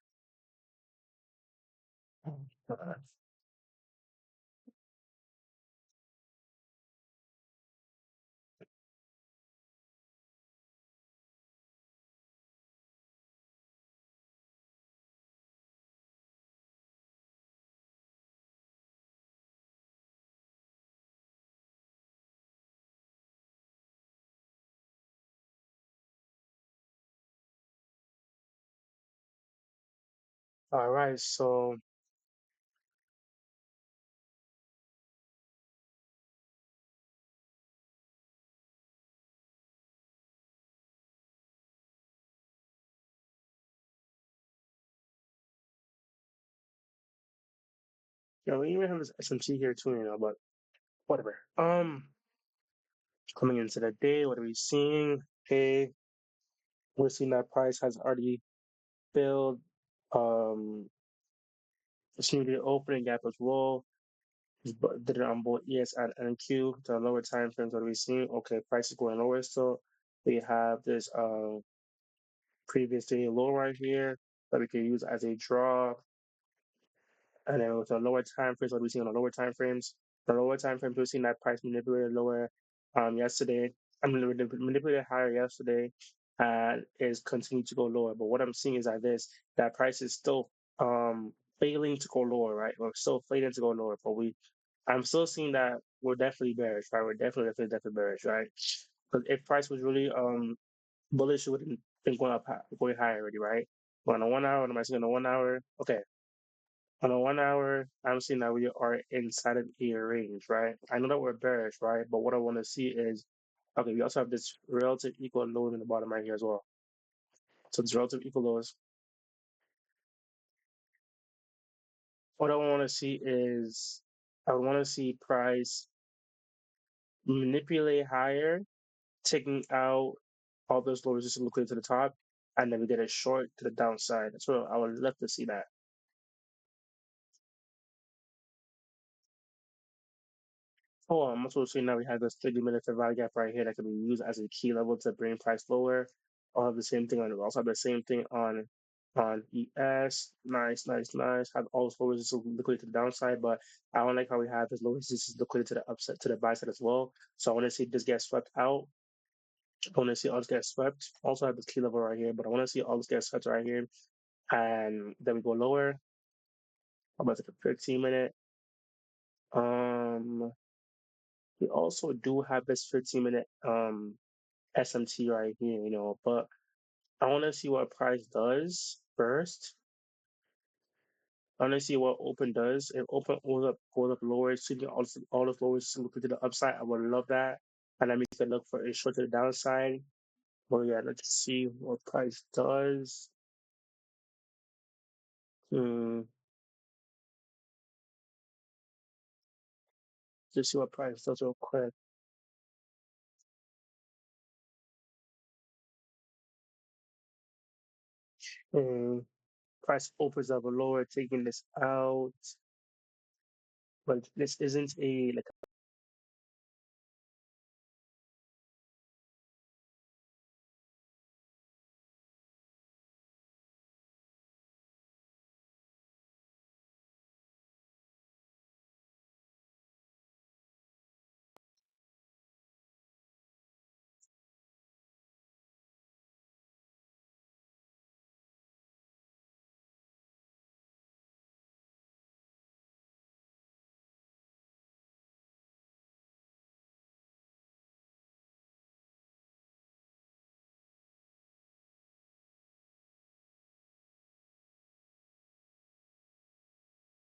All right, so we even have this SMT here too, but whatever. Coming into the day, what are we seeing? Okay, we're seeing that price has already filled the community opening gap as well. Did it on both ES and NQ. The lower time frames, what are we seeing? Okay, price is going lower still. We have this previous day low right here that we can use as a draw. And then with the lower time frames, what we see on the lower time frames, the lower time frames, we're seeing that price manipulated lower yesterday. I mean, manipulated higher yesterday and is continuing to go lower. But what I'm seeing is that price is still failing to go lower, right? We're still failing to go lower, but I'm still seeing that we're definitely bearish, right? We're definitely bearish, right? Because if price was really bullish, it would have been going higher already, right? But on the 1 hour, what am I seeing on the 1 hour? Okay, on a 1 hour, I'm seeing that we are inside of a range, right? I know that we're bearish, right? But what I want to see is, okay, we also have this relative equal low in the bottom right here as well. So this relative equal lows. What I want to see is, I want to see price manipulate higher, taking out all those low resistance liquidity to the top, and then we get a short to the downside. That's what I would love to see that. Oh, I'm also seeing now we have this 30-minute fair value gap right here that can be used as a key level to bring price lower. I'll have the same thing on also have the same thing on ES. Nice, nice, nice. Have all low resistance liquidity to the downside, but I don't like how we have this low resistance liquidity to the upside to the buy side as well. So I want to see this get swept out. I want to see all this get swept. Also have this key level right here, but I want to see all this get swept right here. And then we go lower. I'm about to take a 15-minute. Um we also do have this 15-minute SMT right here, but I want to see what price does first. I want to see what open does. If open goes up lower, shooting all the lowers to the upside, I would love that. And then we can look for a short to the downside. Well, yeah, let's see what price does. Hmm. Just see what price does real quick. And price opens up lower, taking this out. But this isn't a like.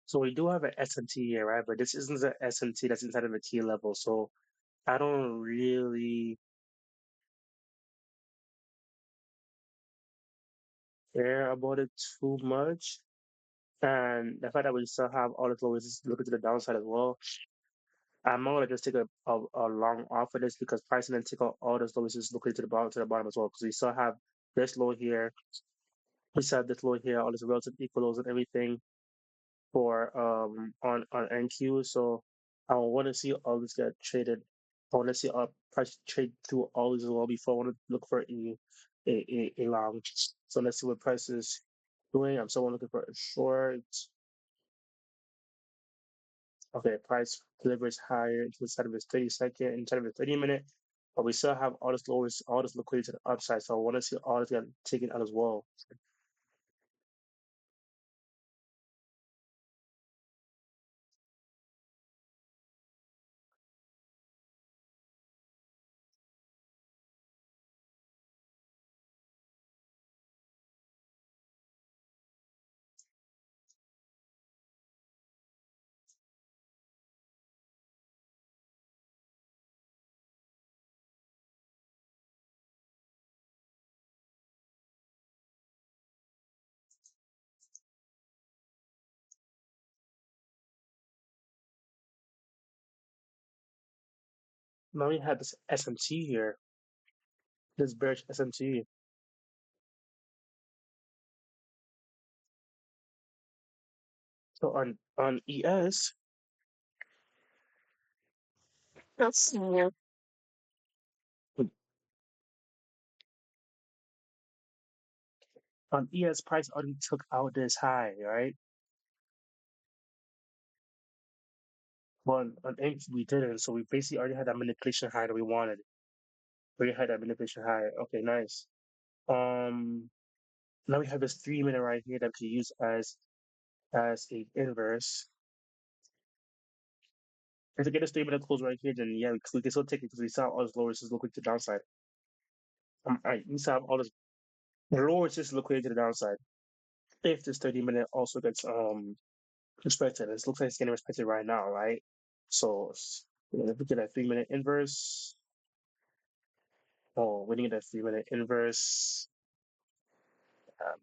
So we do have an SMT here, right? But this isn't an SMT that's inside of a T level. So I don't really care about it too much. And the fact that we still have all the lowers is looking to the downside as well. I'm not gonna just take a long off of this because pricing and take out all those lowers is looking to the bottom as well. Because we still have this low here, we still have this low here, all these relative equals and everything for on NQ. So I want to see all this get traded. I want to see our price trade through all these as well before I want to look for a long. So let's see what price is doing. I'm someone looking for a short. Okay, price delivers higher into the side of his 30-second, inside of his 30-minute, but we still have all this lowers, all this liquidity to the upside. So I want to see all this get taken out as well. Now we have this SMT here, this bearish SMT. So on ES, that's on ES price already took out this high, right? But on NQ we didn't, so we basically already had that manipulation high that we wanted. We already had that manipulation high. Okay, nice. Um, Now we have this 3-minute right here that we can use as a inverse. If we get this 3-minute close right here, then yeah, we can still take it because we saw all this lower resistance liquidity to the downside. We saw all this lower resistance liquidity to the downside. If this 30-minute also gets respected, it looks like it's getting respected right now, right? So if we get a 3-minute inverse, oh, we need a 3-minute inverse. Um,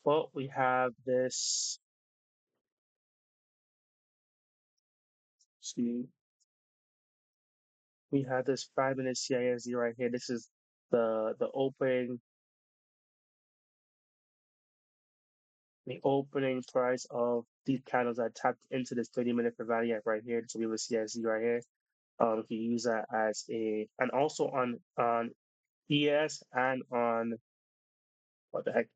well, we have this. See, we have this 5-minute CISD right here. This is the opening price of these candles that tapped into this 30-minute for value gap right here. So we have a CISD right here. You can use that as and also on ES and on what the heck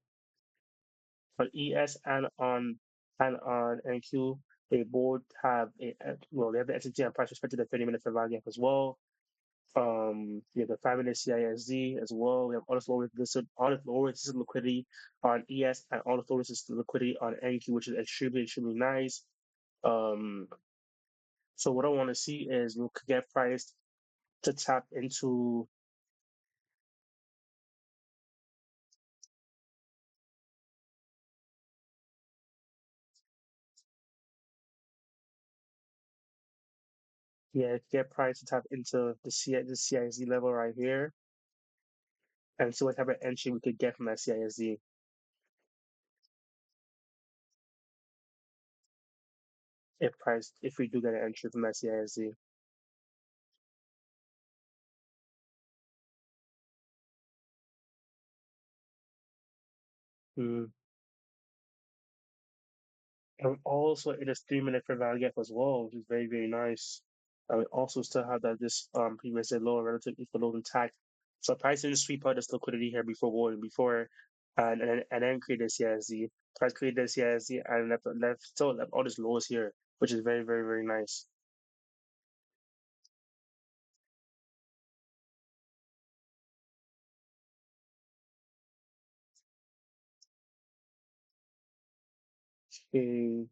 on ES and on NQ. They both have they have the S&T and price respect to the 30-minute for value gap as well. We have the 5-minute CISD as well. We have all the lower resistant liquidity on ES and all the lower resistant liquidity on NQ, which is extremely, extremely nice. Um, so what I want to see is we could get priced to tap into get priced to tap into the CISD level right here and see what type of entry we could get from that CISD. if we do get an entry from that CISD. Mm. And also in a 3 minute fair value gap as well, which is very, very nice. And we also still have that this previous lower relative equal load intact. So price didn't sweep out this liquidity here before and then create this CISD. Price created this CISD and left all these lows here, which is very, very, very nice. Okay,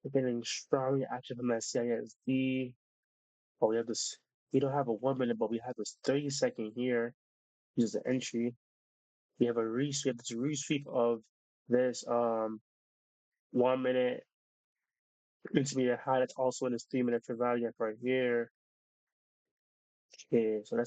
we're getting strongly active from that CISD. Oh, we have this. We don't have a 1 minute, but we have this 30 second here. This is the entry. We have this resweep of this 1 minute intermediate high that's also in this 3 minute fair value gap right here. Okay, so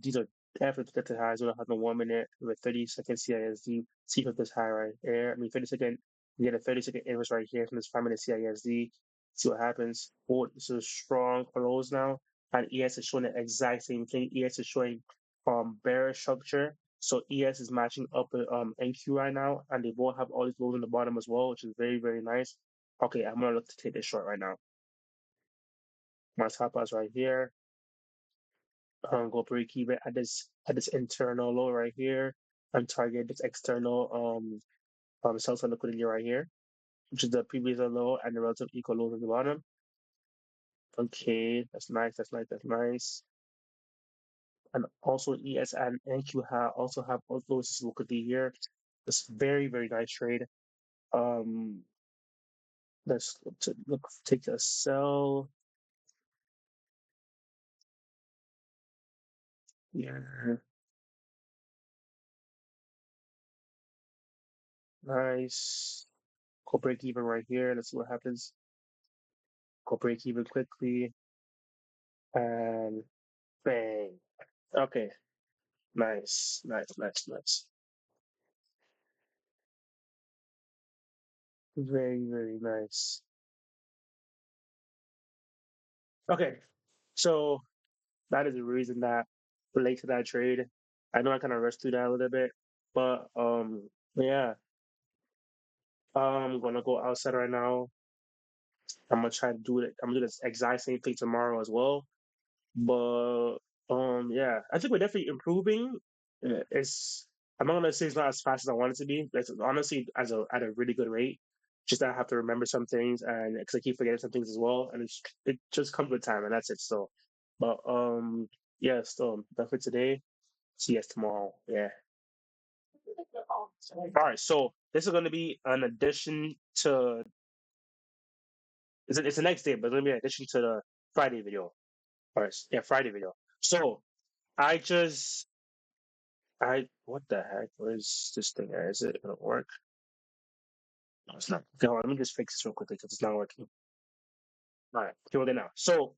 these are definitely protected highs. We don't have the 1 minute with 30 second CISD. See if this high right there. I mean 30 second, we get a 30 second inverse right here from this 5 minute CISD. See what happens. Oh, this is strong close now. And ES is showing the exact same thing. ES is showing bearish structure. So ES is matching up with NQ right now, and they both have all these lows on the bottom as well, which is very, very nice. Okay, I'm gonna look to take this short right now. My top loss right here. Go break even at this internal low right here and target this external sell side liquidity right here, which is the previous low and the relative equal lows at the bottom. Okay, that's nice, that's nice, that's nice. And also ES and NQ also have all those liquidity here. It's very, very nice trade. Um let's look take a sell. Yeah, nice. Go break even right here. Let's see what happens. Go break even quickly and bang. Okay, nice, nice, nice, nice. Very, very nice. Okay, so that is the reason that relate to that trade. I know I kind of rushed through that a little bit, but yeah, I'm gonna go outside right now. I'm gonna try to do it. I'm gonna do this exact same thing tomorrow as well. But yeah, I think we're definitely improving. It's I'm not gonna say it's not as fast as I want it to be. But it's honestly at a really good rate. Just that I have to remember some things, and because I keep forgetting some things as well, and it just comes with time, and that's it. So, but yeah, still that's for today. See you guys tomorrow. Yeah. All right. So this is gonna be an addition to it's the next day, but it's gonna be an addition to the Friday video. All right. Yeah, Friday video. So I just what the heck? Where's this thing at? Is it gonna work? No, it's not. Okay, hold on, let me just fix this real quickly because it's not working. All right, here we go now. So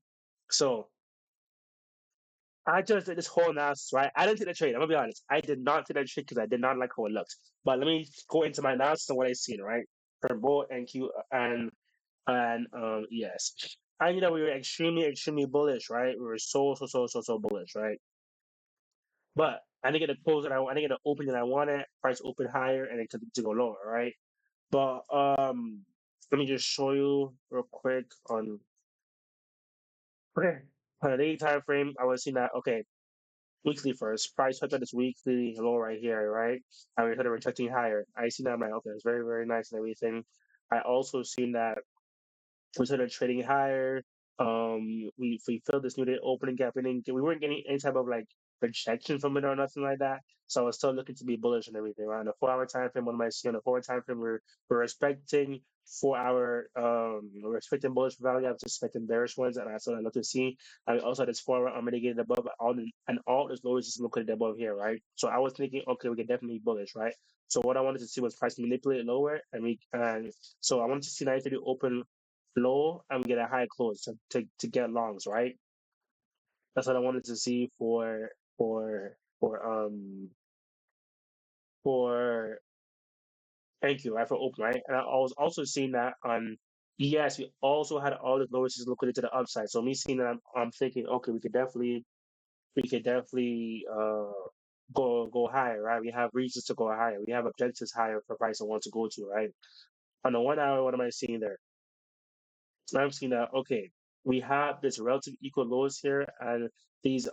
I just did this whole analysis, right? I didn't take the trade. I'm gonna be honest. I did not take that trade because I did not like how it looked. But let me go into my analysis of what I seen, right? For both NQ and yes. And we were extremely, extremely bullish, right? We were so bullish, right? But I didn't get a close that I didn't get an open that I wanted. Price opened higher and it took to go lower, right? But let me just show you real quick on okay on a daily time frame. I was seeing that okay weekly first price hooked at this weekly low right here, right? And we started rejecting higher. I seen that I'm like okay, it's very very nice and everything. I also seen that we started trading higher. We filled this new day opening gap. We weren't getting any type of like rejection from it or nothing like that. So I was still looking to be bullish and everything. Right? On the 4 hour time frame, what am I seeing on the 4 hour time frame? We're expecting 4 hour we're expecting bullish value. I was expecting bearish ones, and that's what I look to see. I also had this 4 hour unmitigated above and all this lowest is liquidity above here, right? So I was thinking, okay, we can definitely be bullish, right? So what I wanted to see was price manipulate lower, and so I wanted to see 930 open low and get a high close to get longs, right? That's what I wanted to see for for um for thank you, right? For open, right? And I was also seeing that on yes, we also had all the lower resistance liquidity to the upside. So me seeing that, I'm thinking, okay, we could definitely go higher, right? We have reasons to go higher. We have objectives higher for price I want to go to, right? On the 1 hour, what am I seeing there? I'm seeing that okay, we have this relative equal lows here, and these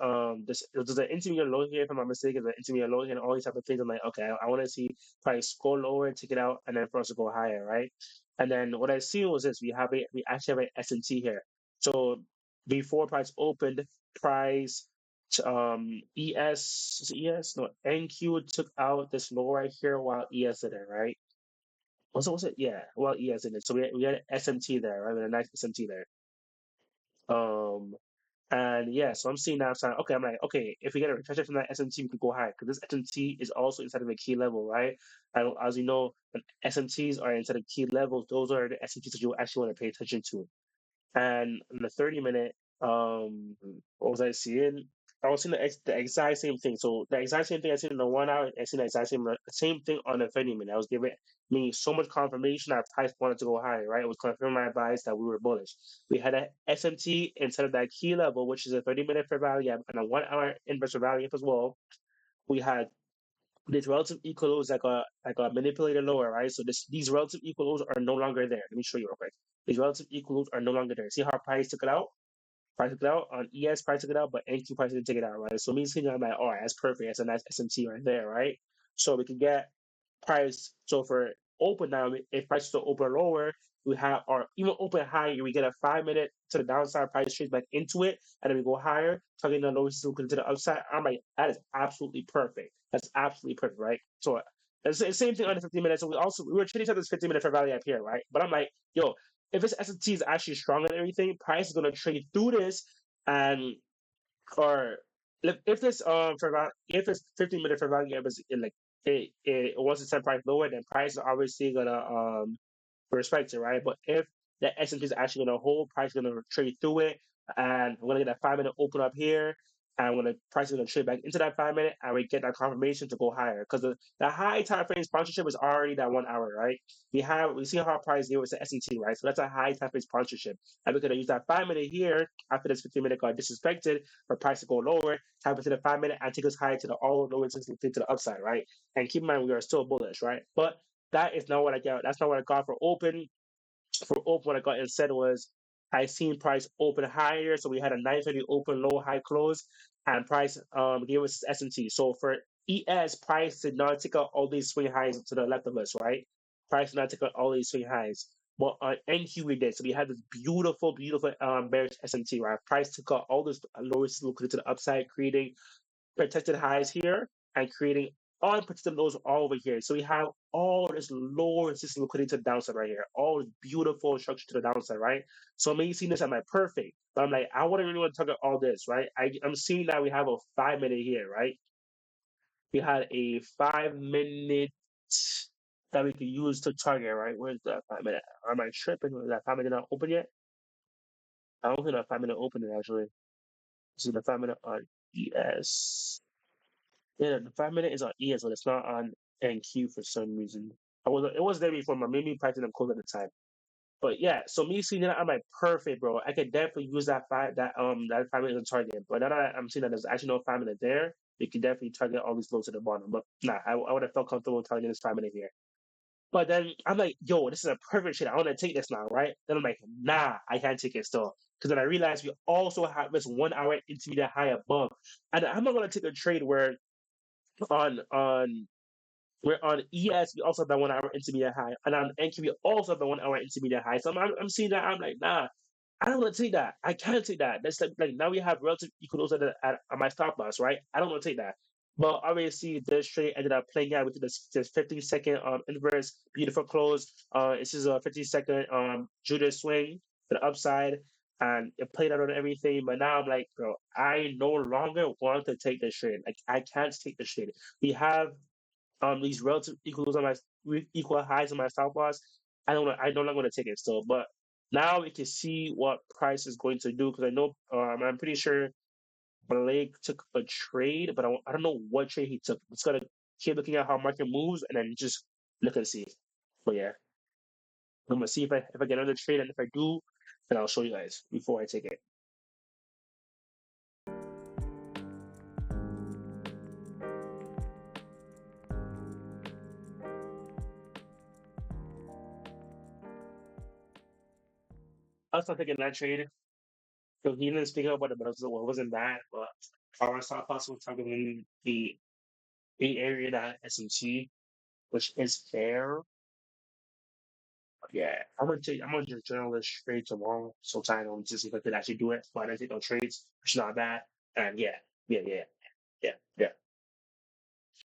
this there's an intermediate low here, if I'm not mistaken, there's an intermediate low here, and all these type of things. I'm like, okay, I want to see price go lower, take it out, and then for us to go higher, right? And then what I see was this: we actually have an S&T here. So before price opened, price ES is it ES no NQ took out this low right here while ES did it, right? Was it? Yeah, well, ES in it. So we had SMT there, right? We had a nice SMT there. Um, and yeah, so I'm seeing now, so okay, I'm like, okay, if we get a retraction from that SMT, we could go high because this SMT is also inside of a key level, right? And as you know, when SMTs are inside of key levels, those are the SMTs that you actually want to pay attention to. And in the 30 minute, what was I seeing? I was seeing the exact same thing. So the exact same thing I seen in the 1 hour, I seen the exact same thing on the 30 minute. I was giving me so much confirmation that price wanted to go higher, right? It was confirming my advice that we were bullish. We had a SMT instead of that key level, which is a 30 minute fair value gap and a 1 hour inverse fair value gap as well. We had these relative equals that got manipulated lower, right? So these relative equals are no longer there. Let me show you real quick. These relative equals are no longer there. See how price took it out? Price took it out on ES. Price took it out, but NQ price didn't take it out, right? So me seeing, I'm like, all right, that's perfect. That's a nice SMT right there, right? So we can get price. So for open now, if price is to open lower, we have or even open higher, we get a 5 minute to the downside, price trades back into it, and then we go higher, targeting the lowest to the upside. I'm like, that is absolutely perfect. That's absolutely perfect, right? So it's the same thing on the 15 minutes. So we were trading to this 15 minute fair value up here, right? But I'm like, yo, if this S&T is actually strong and everything, price is gonna trade through this and or if this for about if it's 15 minute for value gap is like it wants to set price lower, then price is obviously gonna respect it, right? But if the S&P is actually gonna hold, price is gonna trade through it, and we're gonna get that 5 minute open up here, and when the price is gonna trade back into that 5 minute, and we get that confirmation to go higher, because the high time frame sponsorship is already that 1 hour, right? We see how price gave us the S&T, right? So that's a high time frame sponsorship, and we're gonna use that 5 minute here after this 15 minute got disrespected for price to go lower, tap into the 5 minute and take us higher to the all lower to the upside, right? And keep in mind we are still bullish, right? But that is not what I got. That's not what I got for open. For open, what I got instead was I seen price open higher, so we had a 930 open, low, high close, and price gave us S&T. So for ES, price did not take out all these swing highs to the left of us, right? Price did not take out all these swing highs. But on NQ we did. So we had this beautiful, beautiful bearish S&T, right? Price took out all this lowest liquidity to the upside, creating protected highs here and creating unprotected lows all over here. So we have all this low resistance liquidity to the downside right here. All this beautiful structure to the downside, right? So I'm seeing this at my perfect. But I'm like, I wouldn't really want to talk about all this, right? I'm seeing that we have a 5 minute here, right? We had a 5 minute that we could use to target, right? Where's that 5 minute? Am I tripping? Is that 5 minute not open yet? I don't think that 5 minute open it actually. This is the 5 minute on ES. Yeah, the 5 minute is on ES, but it's not on NQ for some reason. It was there before, but maybe practicing them cold at the time. But yeah, so me seeing that, I'm like, perfect, bro. I could definitely use that 5 minute as a target. But now that I'm seeing that there's actually no 5 minute there, you can definitely target all these lows at the bottom. But nah, I would have felt comfortable targeting this 5 minute here. But then I'm like, yo, this is a perfect shit. I want to take this now, right? Then I'm like, nah, I can't take it still. Because then I realized we also have this 1 hour intermediate high above. And I'm not gonna take a trade where on we're on ES, we also have that 1 hour intermediate high. And on NQ, we also have the 1 hour intermediate high. So I'm seeing that. I'm like, nah, I don't want to take that. I can't take that. That's like now we have relative equals at my stop loss, right? I don't want to take that. But obviously, this trade ended up playing out with this 15 second inverse, beautiful close. This is a 15 second Judas swing to the upside, and it played out on everything. But now I'm like, bro, I no longer want to take this trade. Like I can't take this trade. We have these relative equals on my equal highs on my stop loss. I don't want to take it still, but now we can see what price is going to do because I know I'm pretty sure Blake took a trade, but I don't know what trade he took. It's gonna keep looking at how market moves and then just look and see. But yeah, I'm gonna see if I get another trade, and if I do, then I'll show you guys before I take it. I was not taking that trade. So he didn't speak up about it, but it wasn't bad. But our stop loss was targeting the area that SEC, which is fair. But yeah, I'm gonna just journal this trade tomorrow sometime to see if I could actually do it. But I didn't take no trades, which is not bad. And yeah, yeah, yeah, yeah, yeah.